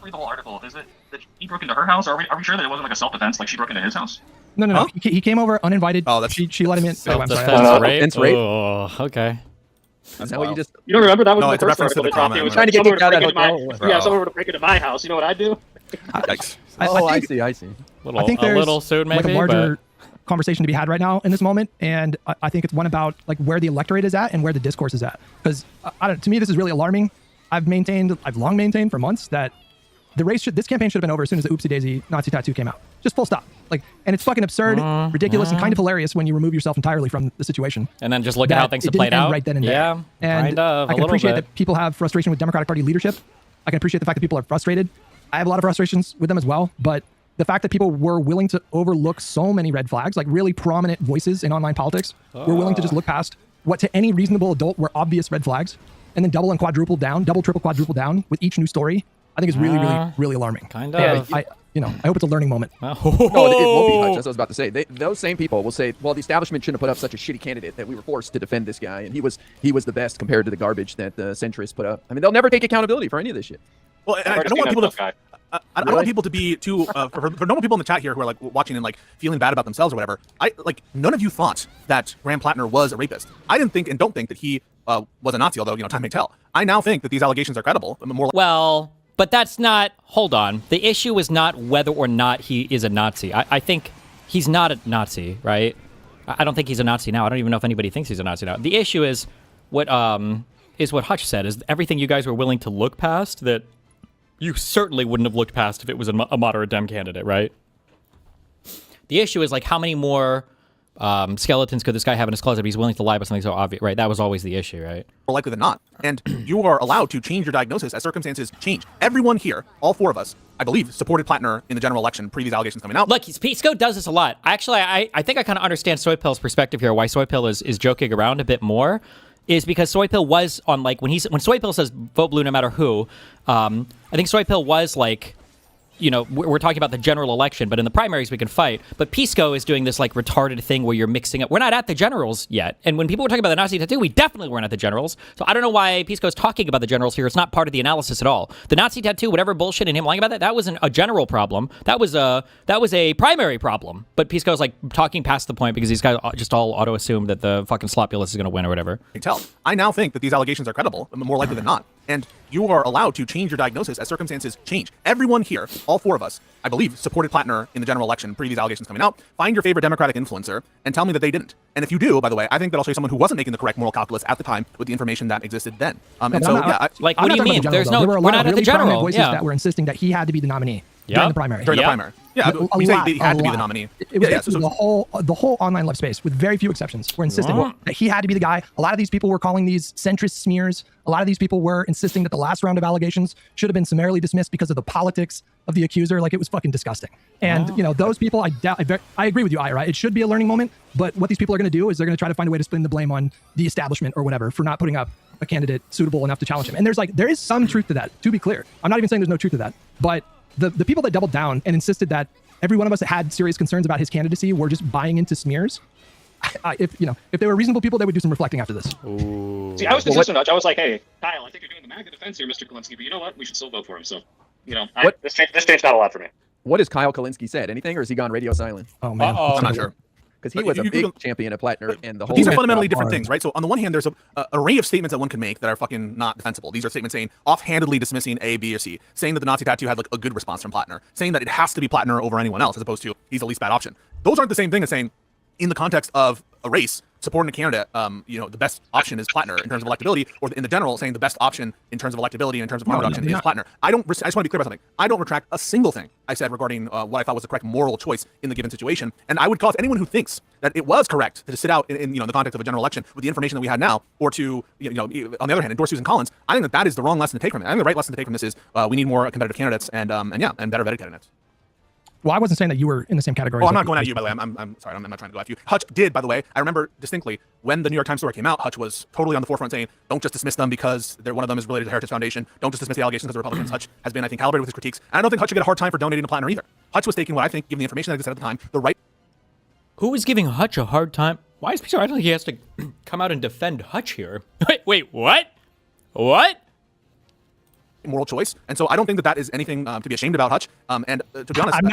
Read the whole article. Is it that he broke into her house? Are we sure that it wasn't like a self-defense, like she broke into his house? No. He came over uninvited. Oh, that's she let him in. Self-defense rape. rape. Oh, okay. Is that what you just? You don't remember that was No, the it's a first reference to article the they dropped. It comment. was Trying to get someone kicked out were to of break that into hotel. yeah, someone were to break into my house. You know what I'd do? Yikes. I see. I see. I think there's a little soon, maybe, like a larger conversation to be had right now in this moment, and I think it's one about like where the electorate is at and where the discourse is at. Because to me, this is really alarming. I've long maintained for months that this campaign should have been over as soon as the Oopsie Daisy Nazi tattoo came out. Just full stop. And it's fucking absurd, ridiculous, and kind of hilarious when you remove yourself entirely from the situation. And then just look at how things have played out. Right then and there. Yeah, and kind of. I can appreciate that people have frustration with Democratic Party leadership. I can appreciate the fact that people are frustrated. I have a lot of frustrations with them as well. But the fact that people were willing to overlook so many red flags, like really prominent voices in online politics, were willing to just look past what to any reasonable adult were obvious red flags, and then double, triple, quadruple down with each new story, I think is really, really, really alarming. Kind of. I hope it's a learning moment. No, it won't be, Hutch. That's what I was about to say. Those same people will say, well, the establishment shouldn't have put up such a shitty candidate that we were forced to defend this guy, and he was the best compared to the garbage that the centrists put up. I mean, they'll never take accountability for any of this shit. Well, and I don't want people to. I don't want people to be too for normal people in the chat here who are like watching and like feeling bad about themselves or whatever. None of you thought that Graham Plattner was a rapist. I didn't think and don't think that he was a Nazi, although time may tell. I now think that these allegations are credible. But that's not. Hold on. The issue is not whether or not he is a Nazi. I think he's not a Nazi, right? I don't think he's a Nazi now. I don't even know if anybody thinks he's a Nazi now. The issue is what Hutch said, is everything you guys were willing to look past that you certainly wouldn't have looked past if it was a moderate Dem candidate, right? The issue is how many more skeletons could this guy have in his closet if he's willing to lie about something so obvious, right? That was always the issue, right? More likely than not. And you are allowed to change your diagnosis as circumstances change. Everyone here, all four of us, I believe, supported Plattner in the general election pre these allegations coming out. Look, Pisco does this a lot. Actually, I think I kind of understand Soypill's perspective here, why Soypill is joking around a bit more. Is because Soypill was on when Soypill says vote blue no matter who, I think Soypill was we're talking about the general election, but in the primaries we can fight. But Pisco is doing this retarded thing where you're mixing up. We're not at the generals yet. And when people were talking about the Nazi tattoo, we definitely weren't at the generals. So I don't know why Pisco is talking about the generals here. It's not part of the analysis at all. The Nazi tattoo, whatever bullshit and him lying about that wasn't a general problem. That was a primary problem. But Pisco's talking past the point because these guys just all auto assume that the fucking Slopulus is going to win or whatever. I now think that these allegations are credible, more likely than not. And you are allowed to change your diagnosis as circumstances change. Everyone here, all four of us, I believe, supported Plattner in the general election pre these allegations coming out. Find your favorite Democratic influencer and tell me that they didn't. And if you do, by the way, I think that I'll show you someone who wasn't making the correct moral calculus at the time with the information that existed then. What do you mean? There were not at the general. Voices that were insisting that he had to be the nominee during the primary. During the primary. Yeah, we say he had to be the nominee. It was the whole online left space, with very few exceptions, were insisting that he had to be the guy. A lot of these people were calling these centrist smears. A lot of these people were insisting that the last round of allegations should have been summarily dismissed because of the politics of the accuser. It was fucking disgusting. And those people, I agree with you, IRI. It should be a learning moment. But what these people are going to do is they're going to try to find a way to spin the blame on the establishment or whatever for not putting up a candidate suitable enough to challenge him. And there is some truth to that. To be clear, I'm not even saying there's no truth to that, but the people that doubled down and insisted that every one of us that had serious concerns about his candidacy were just buying into smears. If they were reasonable people, they would do some reflecting after this. Ooh. See, I was consistent, Hutch. I was like, hey, Kyle, I think you're doing the MAGA defense here, Mr. Kalinske, but you know what? We should still vote for him. So, this changed not a lot for me. What has Kyle Kalinske said? Anything, or has he gone radio silent? Oh, man. I'm not sure. Because he was a big champion of Plattner and the whole. These are fundamentally different things, right? So on the one hand, there's an array of statements that one can make that are fucking not defensible. These are statements saying offhandedly dismissing A, B, or C, saying that the Nazi tattoo had a good response from Plattner, saying that it has to be Plattner over anyone else as opposed to he's the least bad option. Those aren't the same thing as saying, in the context of a race, supporting a candidate, the best option is Plattner in terms of electability, or in the general saying the best option in terms of electability and in terms of harm reduction is Plattner. I just want to be clear about something. I don't retract a single thing I said regarding what I thought was the correct moral choice in the given situation. And I would cause anyone who thinks that it was correct to sit out in the context of a general election with the information that we had now, or to on the other hand endorse Susan Collins. I think that is the wrong lesson to take from it. I think the right lesson to take from this is we need more competitive candidates and better vetted candidates. Well, I wasn't saying that you were in the same category. Oh, I'm not going at you, by the way. I'm sorry. I'm not trying to go at you. Hutch did, by the way. I remember distinctly when the New York Times story came out, Hutch was totally on the forefront saying, don't just dismiss them because one of them is related to the Heritage Foundation. Don't just dismiss the allegations because they're Republicans. Hutch has been, I think, calibrated with his critiques. And I don't think Hutch should get a hard time for donating to Plattner either. Hutch was taking what I think, given the information that existed at the time, the right... Who was giving Hutch a hard time? Why is Pisco? I don't think he has to come out and defend Hutch here. Wait, what? What? Moral choice, and so I don't think that is anything to be ashamed about, Hutch. And to be honest, I'm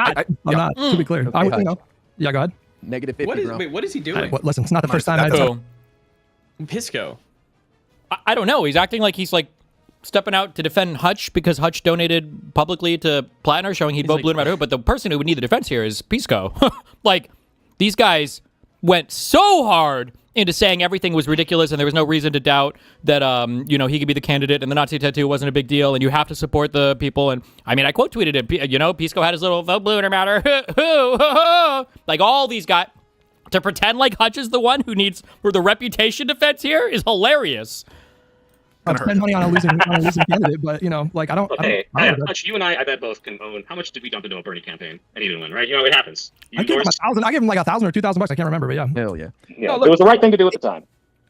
not. To be clear, I would yeah, go ahead. Negative 50. What is he doing? Listen, it's not the first time I've Pisco. I don't know. He's acting like he's stepping out to defend Hutch because Hutch donated publicly to Plattner, showing he'd vote blue no matter who. But the person who would need the defense here is Pisco. These guys went so hard into saying everything was ridiculous and there was no reason to doubt that, he could be the candidate and the Nazi tattoo wasn't a big deal and you have to support the people. And I mean, I quote tweeted it, Pisco had his little vote blue no matter who. All these guys to pretend like Hutch is the one who needs for the reputation defense here is hilarious. I'll spend money on a losing candidate, but I don't. Okay, Hutch, you and I bet both can own. How much did we dump into a Bernie campaign? And he didn't win, right? It happens. I give him $1,000. I give him like $1,000 or $2,000. I can't remember, but yeah. Hell yeah. Yeah, it was the right thing to do at the time.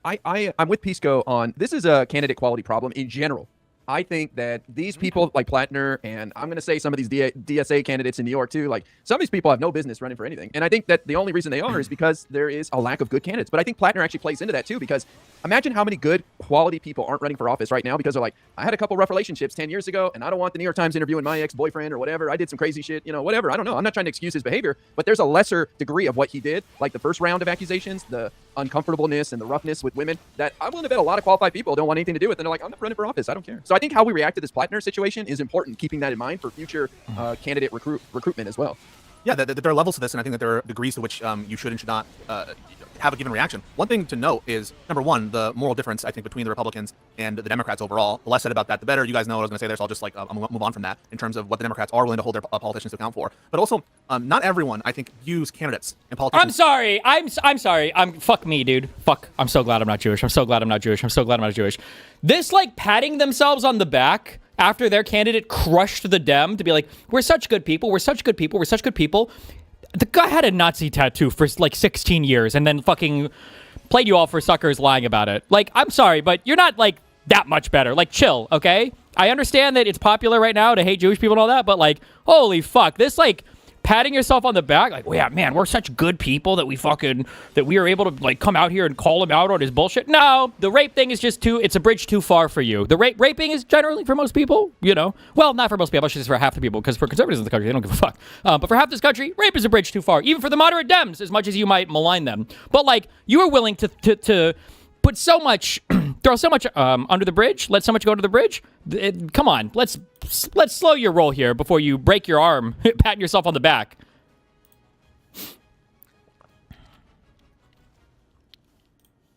I'm with Pisco on this is a candidate quality problem in general. I think that these people like Plattner, and I'm going to say some of these DSA candidates in New York too, some of these people have no business running for anything. And I think that the only reason they are is because there is a lack of good candidates. But I think Plattner actually plays into that too, because imagine how many good quality people aren't running for office right now because they're like, I had a couple rough relationships 10 years ago and I don't want the New York Times interviewing my ex-boyfriend or whatever. I did some crazy shit, whatever. I don't know. I'm not trying to excuse his behavior, but there's a lesser degree of what he did, like the first round of accusations, the uncomfortableness and the roughness with women, that I'm willing to bet a lot of qualified people don't want anything to do with. And they're like, I'm not running for office. I don't care. So I think how we react to this Plattner situation is important, keeping that in mind for future candidate recruitment as well. Yeah, there are levels to this, and I think that there are degrees to which you should and should not have a given reaction. One thing to note is, number one, the moral difference, I think, between the Republicans and the Democrats overall. The less said about that, the better. You guys know what I was going to say there, so I'll just I'll move on from that in terms of what the Democrats are willing to hold their politicians to account for. But also, not everyone, I think, views candidates and politicians. I'm sorry. I'm sorry. Fuck me, dude. Fuck. I'm so glad I'm not Jewish. I'm so glad I'm not Jewish. I'm so glad I'm not Jewish. This, patting themselves on the back after their candidate crushed the Dem to be like, we're such good people. We're such good people. We're such good people. The guy had a Nazi tattoo for 16 years and then fucking played you all for suckers lying about it. I'm sorry, but you're not that much better. Chill, okay? I understand that it's popular right now to hate Jewish people and all that, but holy fuck, this patting yourself on the back, well, yeah, man, we're such good people that we are able to come out here and call him out on his bullshit. No, the rape thing is just it's a bridge too far for you. The raping is generally for most people, well, not for most people, I should say for half the people, because for conservatives in the country, they don't give a fuck. But for half this country, rape is a bridge too far, even for the moderate Dems, as much as you might malign them. But you are willing to put so much, throw so much under the bridge, let so much go to the bridge. Come on, let's slow your roll here before you break your arm, patting yourself on the back.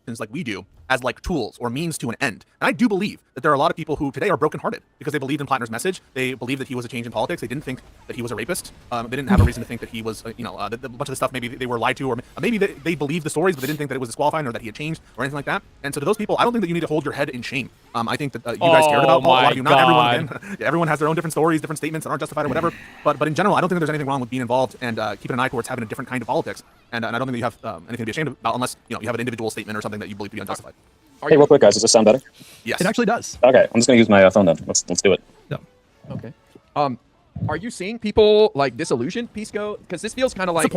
Like we do as tools or means to an end. And I do believe that there are a lot of people who today are brokenhearted because they believed in Plattner's message. They believed that he was a change in politics. They didn't think that he was a rapist. They didn't have a reason to think that he was, a bunch of the stuff maybe they were lied to, or maybe they believed the stories, but they didn't think that it was disqualifying or that he had changed or anything like that. And so to those people, I don't think that you need to hold your head in shame. I think that you guys cared about Paul. A lot of you, not everyone. Again, everyone has their own different stories, different statements that aren't justified or whatever. But in general, I don't think that there's anything wrong with being involved and keeping an eye towards having a different kind of politics. And I don't think that you have anything to be ashamed about unless you have an individual statement or something that you believe to be unjustified. Hey, real quick, guys, does this sound better? Yes, it actually does. Okay, I'm just gonna use my phone then. Let's do it. Yeah. Okay. Are you seeing people disillusioned, Pisco? Because this feels kind of like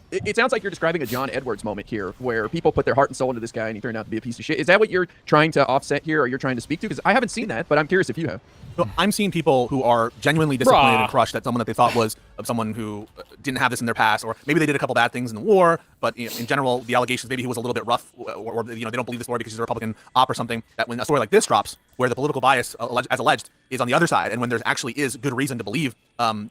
it sounds like you're describing a John Edwards moment here, where people put their heart and soul into this guy and he turned out to be a piece of shit. Is that what you're trying to offset here, or you're trying to speak to? Because I haven't seen that, but I'm curious if you have. So I'm seeing people who are genuinely disappointed and crushed at someone that they thought was someone who didn't have this in their past, or maybe they did a couple bad things in the war, but in general, the allegations, maybe he was a little bit rough, or they don't believe the story because he's a Republican op or something, that when a story like this drops, where the political bias, as alleged, is on the other side, and when there actually is good reason to believe in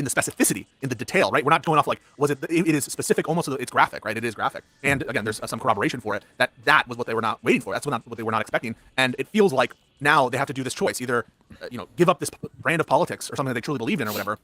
the specificity, in the detail, right? We're not going off like, was it? It is specific, almost. It's graphic, right? It is graphic, and again, there's some corroboration for it that was what they were not waiting for. That's what they were not expecting, and it feels like now they have to do this choice: either give up this brand of politics or something that they truly believed in or whatever,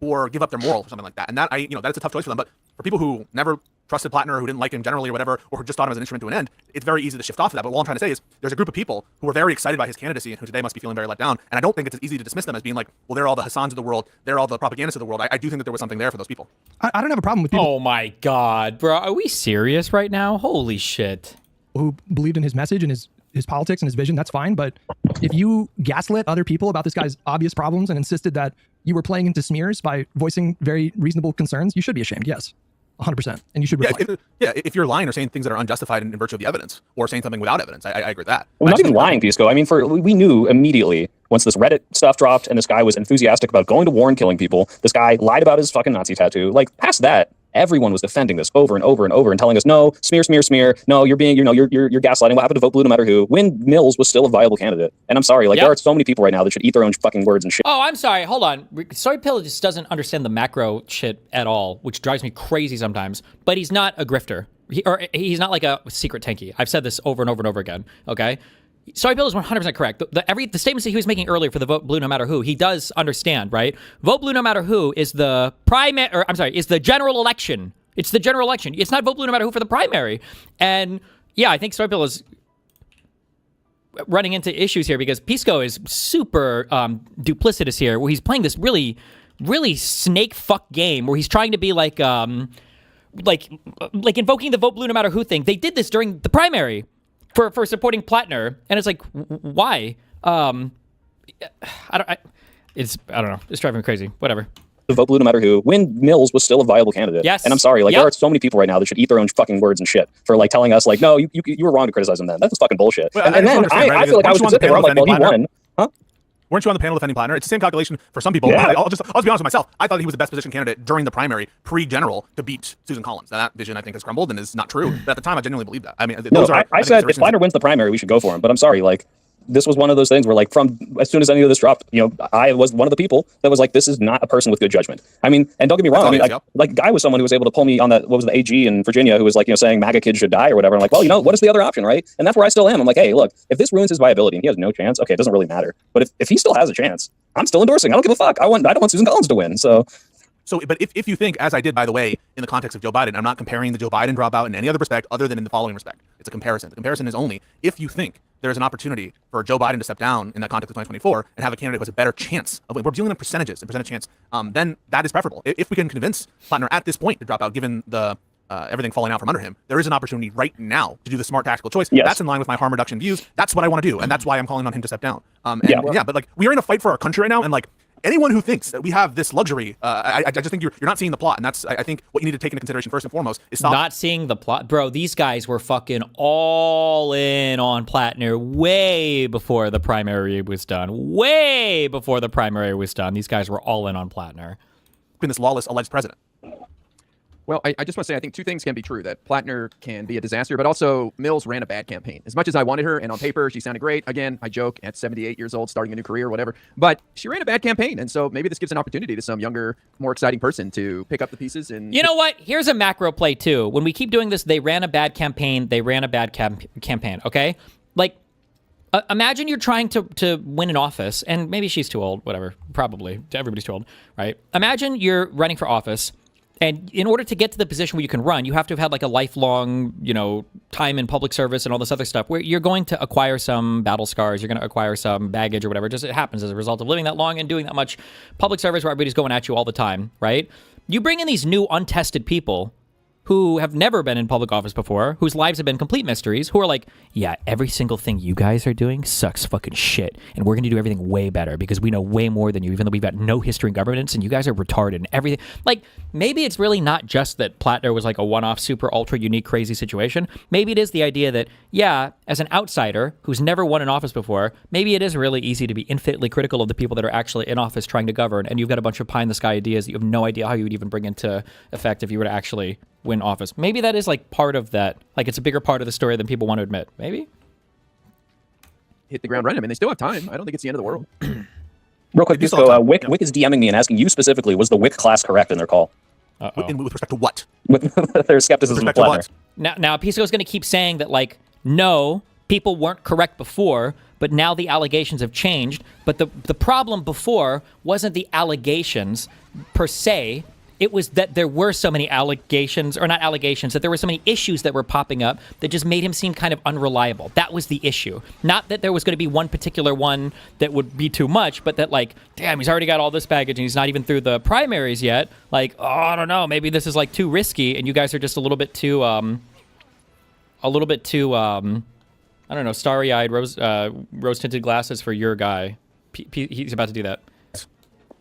or give up their moral or something like that. And that that's a tough choice for them. But for people who never trusted Plattner, who didn't like him generally or whatever, or who just thought him as an instrument to an end, it's very easy to shift off of that. But what I'm trying to say is there's a group of people who are very excited by his candidacy and who today must be feeling very let down. And I don't think it's as easy to dismiss them as being like, well, they're all the Hassans of the world, they're all the propagandists of the world. I do think that there was something there for those people. I don't have a problem with people. Oh my God, bro. Are we serious right now? Holy shit. Who believed in his message and his politics and his vision, that's fine. But if you gaslit other people about this guy's obvious problems and insisted that you were playing into smears by voicing very reasonable concerns, you should be ashamed. Yes. 100%. And you should reflect. If you're lying or saying things that are unjustified in virtue of the evidence, or saying something without evidence, I agree with that. Well, not even lying, Pisco. I mean, we knew immediately once this Reddit stuff dropped and this guy was enthusiastic about going to war and killing people. This guy lied about his fucking Nazi tattoo. Like, past that, everyone was defending this over and over and over and telling us, no, smear, smear, smear. No, you're being, you're gaslighting. What happened to vote blue no matter who? When Mills was still a viable candidate. And I'm sorry, like, there are so many people right now that should eat their own fucking words and shit. Oh, I'm sorry. Hold on. Soy Pill just doesn't understand the macro shit at all, which drives me crazy sometimes. But he's not a grifter. He's not like a secret tanky. I've said this over and over and over again. Okay. Soy Pill is 100% correct. The statements that he was making earlier for the vote blue no matter who, he does understand, right? Vote blue no matter who is the is the general election. It's the general election. It's not vote blue no matter who for the primary. And yeah, I think Soy Pill is running into issues here because Pisco is super duplicitous here, where he's playing this really, really snake fuck game where he's trying to be like invoking the vote blue no matter who thing. They did this during the primary for supporting Plattner, and it's like, why? I don't know. It's driving me crazy. Whatever. The vote blue no matter who, when Mills was still a viable candidate. Yes. And I'm sorry, like, there are so many people right now that should eat their own fucking words and shit for, like, telling us, like, no, you were wrong to criticize him then. That's just fucking bullshit. Well, and then I feel like I was sitting there, I'm like, well, he won. Huh? Weren't you on the panel defending Plattner? It's the same calculation for some people. Yeah. I'll just be honest with myself. I thought he was the best position candidate during the primary, pre-general, to beat Susan Collins. Now, that vision, I think, has crumbled and is not true. But at the time, I genuinely believed that. I mean, I said if Plattner wins the primary, we should go for him. But I'm sorry, like, this was one of those things where, like, from as soon as any of this dropped, I was one of the people that was like, this is not a person with good judgment. I mean, and don't get me wrong. I mean, like, Guy was someone who was able to pull me on that, what was the AG in Virginia, who was like, saying MAGA kids should die or whatever. I'm like, well, what is the other option, right? And that's where I still am. I'm like, hey, look, if this ruins his viability and he has no chance, okay, it doesn't really matter. But if he still has a chance, I'm still endorsing. I don't give a fuck. I don't want Susan Collins to win. So, but if you think, as I did, by the way, in the context of Joe Biden, I'm not comparing the Joe Biden dropout in any other respect other than in the following respect. It's a comparison. The comparison is only if you think there's an opportunity for Joe Biden to step down in that context of 2024 and have a candidate who has a better chance of, we're dealing in percentages and percentage chance, then that is preferable. If we can convince Plattner at this point to drop out, given the everything falling out from under him, there is an opportunity right now to do the smart tactical choice. Yes. That's in line with my harm reduction views. That's what I want to do, and that's why I'm calling on him to step down. But like, we are in a fight for our country right now, and like, anyone who thinks that we have this luxury, I just think you're not seeing the plot, and that's, I think, what you need to take into consideration first and foremost is not seeing the plot. Bro, these guys were fucking all in on Plattner way before the primary was done. Way before the primary was done, these guys were all in on Plattner. Been this lawless alleged president. Well, I just want to say, I think two things can be true, that Plattner can be a disaster, but also Mills ran a bad campaign. As much as I wanted her, and on paper, she sounded great. Again, I joke, at 78 years old, starting a new career, whatever. But she ran a bad campaign, and so maybe this gives an opportunity to some younger, more exciting person to pick up the pieces. And you know what? Here's a macro play, too. When we keep doing this, they ran a bad campaign, campaign, okay? Like, imagine you're trying to win an office, and maybe she's too old, whatever, probably. Everybody's too old, right? Imagine you're running for office, and in order to get to the position where you can run, you have to have had like a lifelong, time in public service and all this other stuff where you're going to acquire some battle scars, you're going to acquire some baggage or whatever. Just it happens as a result of living that long and doing that much public service where everybody's going at you all the time, right? You bring in these new untested people who have never been in public office before, whose lives have been complete mysteries, who are like, yeah, every single thing you guys are doing sucks fucking shit, and we're going to do everything way better because we know way more than you, even though we've got no history in governance, and you guys are retarded and everything. Like, maybe it's really not just that Plattner was like a one-off, super, ultra, unique, crazy situation. Maybe it is the idea that, yeah, as an outsider who's never won an office before, maybe it is really easy to be infinitely critical of the people that are actually in office trying to govern, and you've got a bunch of pie-in-the-sky ideas that you have no idea how you would even bring into effect if you were to actually win office. Maybe that is like part of that. Like, it's a bigger part of the story than people want to admit. Maybe. Hit the ground running. I mean, they still have time. I don't think it's the end of the world. Real quick, Pisco, Wick is DMing me and asking you specifically, was the Wick class correct in their call? With respect to what? With their skepticism of Plattner. Now Pisco's going to keep saying that, like, no, people weren't correct before, but now the allegations have changed. But the problem before wasn't the allegations per se. It was that there were so many allegations, or not allegations, that there were so many issues that were popping up that just made him seem kind of unreliable. That was the issue. Not that there was going to be one particular one that would be too much, but that, like, damn, he's already got all this baggage and he's not even through the primaries yet. Like, oh, I don't know, maybe this is, like, too risky and you guys are just a little bit too, I don't know, starry-eyed, rose-tinted glasses for your guy. He's about to do that.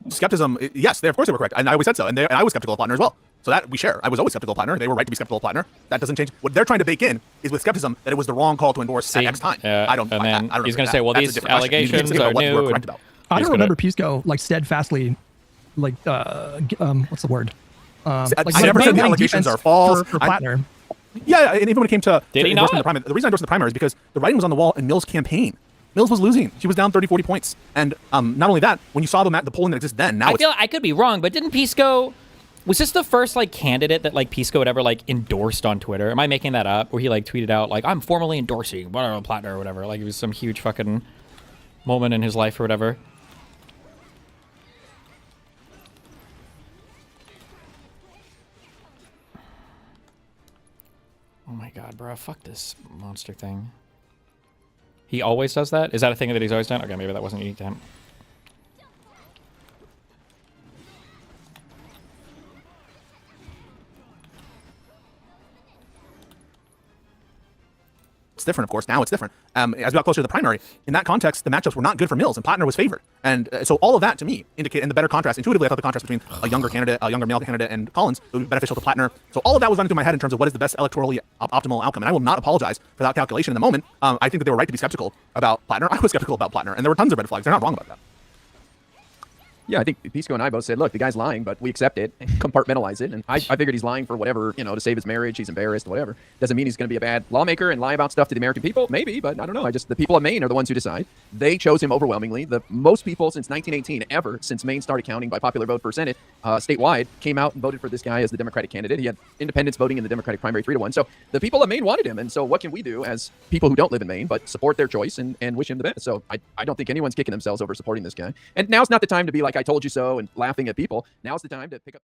Skepticism, yes, of course they were correct, and I always said so, and I was skeptical of Plattner as well. So that we share. I was always skeptical of Plattner. They were right to be skeptical of Plattner. That doesn't change. What they're trying to bake in is with skepticism that it was the wrong call to endorse at X time. I don't. And then I don't he's going to say, well, these allegations are new. I don't remember Pisco like steadfastly, like what's the word? I never said the allegations are false. For Plattner. Yeah, and even when it came to endorsing the primary, the reason I endorsed the primary is because the writing was on the wall in Mills' campaign. Mills was losing. She was down 30, 40 points. And not only that, when you saw the polling that exists then, now I feel I could be wrong, but didn't Pisco, was this the first, like, candidate that, like, Pisco had ever, like, endorsed on Twitter? Am I making that up? Where he, like, tweeted out, like, I'm formally endorsing Plattner or whatever. Like, it was some huge fucking moment in his life or whatever. Oh my god, bro. Fuck this monster thing. He always does that? Is that a thing that he's always done? Okay, maybe that wasn't unique to him. It's different, of course. Now it's different. As we got closer to the primary, in that context, the matchups were not good for Mills, and Plattner was favored. And so all of that, to me, indicate, and the better contrast, intuitively, I thought the contrast between a younger male candidate, and Collins would be beneficial to Plattner. So all of that was running through my head in terms of what is the best electorally optimal outcome. And I will not apologize for that calculation in the moment. I think that they were right to be skeptical about Plattner. I was skeptical about Plattner, and there were tons of red flags. They're not wrong about that. Yeah, I think Pisco and I both said, look, the guy's lying, but we accept it, compartmentalize it. And I figured he's lying for whatever, to save his marriage. He's embarrassed, whatever. Doesn't mean he's going to be a bad lawmaker and lie about stuff to the American people. Maybe, but I don't know. The people of Maine are the ones who decide. They chose him overwhelmingly. The most people since 1918 ever, since Maine started counting by popular vote for Senate statewide, came out and voted for this guy as the Democratic candidate. He had independents voting in the Democratic primary 3-1. So the people of Maine wanted him. And so what can we do as people who don't live in Maine, but support their choice and wish him the best? So I don't think anyone's kicking themselves over supporting this guy. And now's not the time to be like, I told you so, and laughing at people. Now's the time to pick up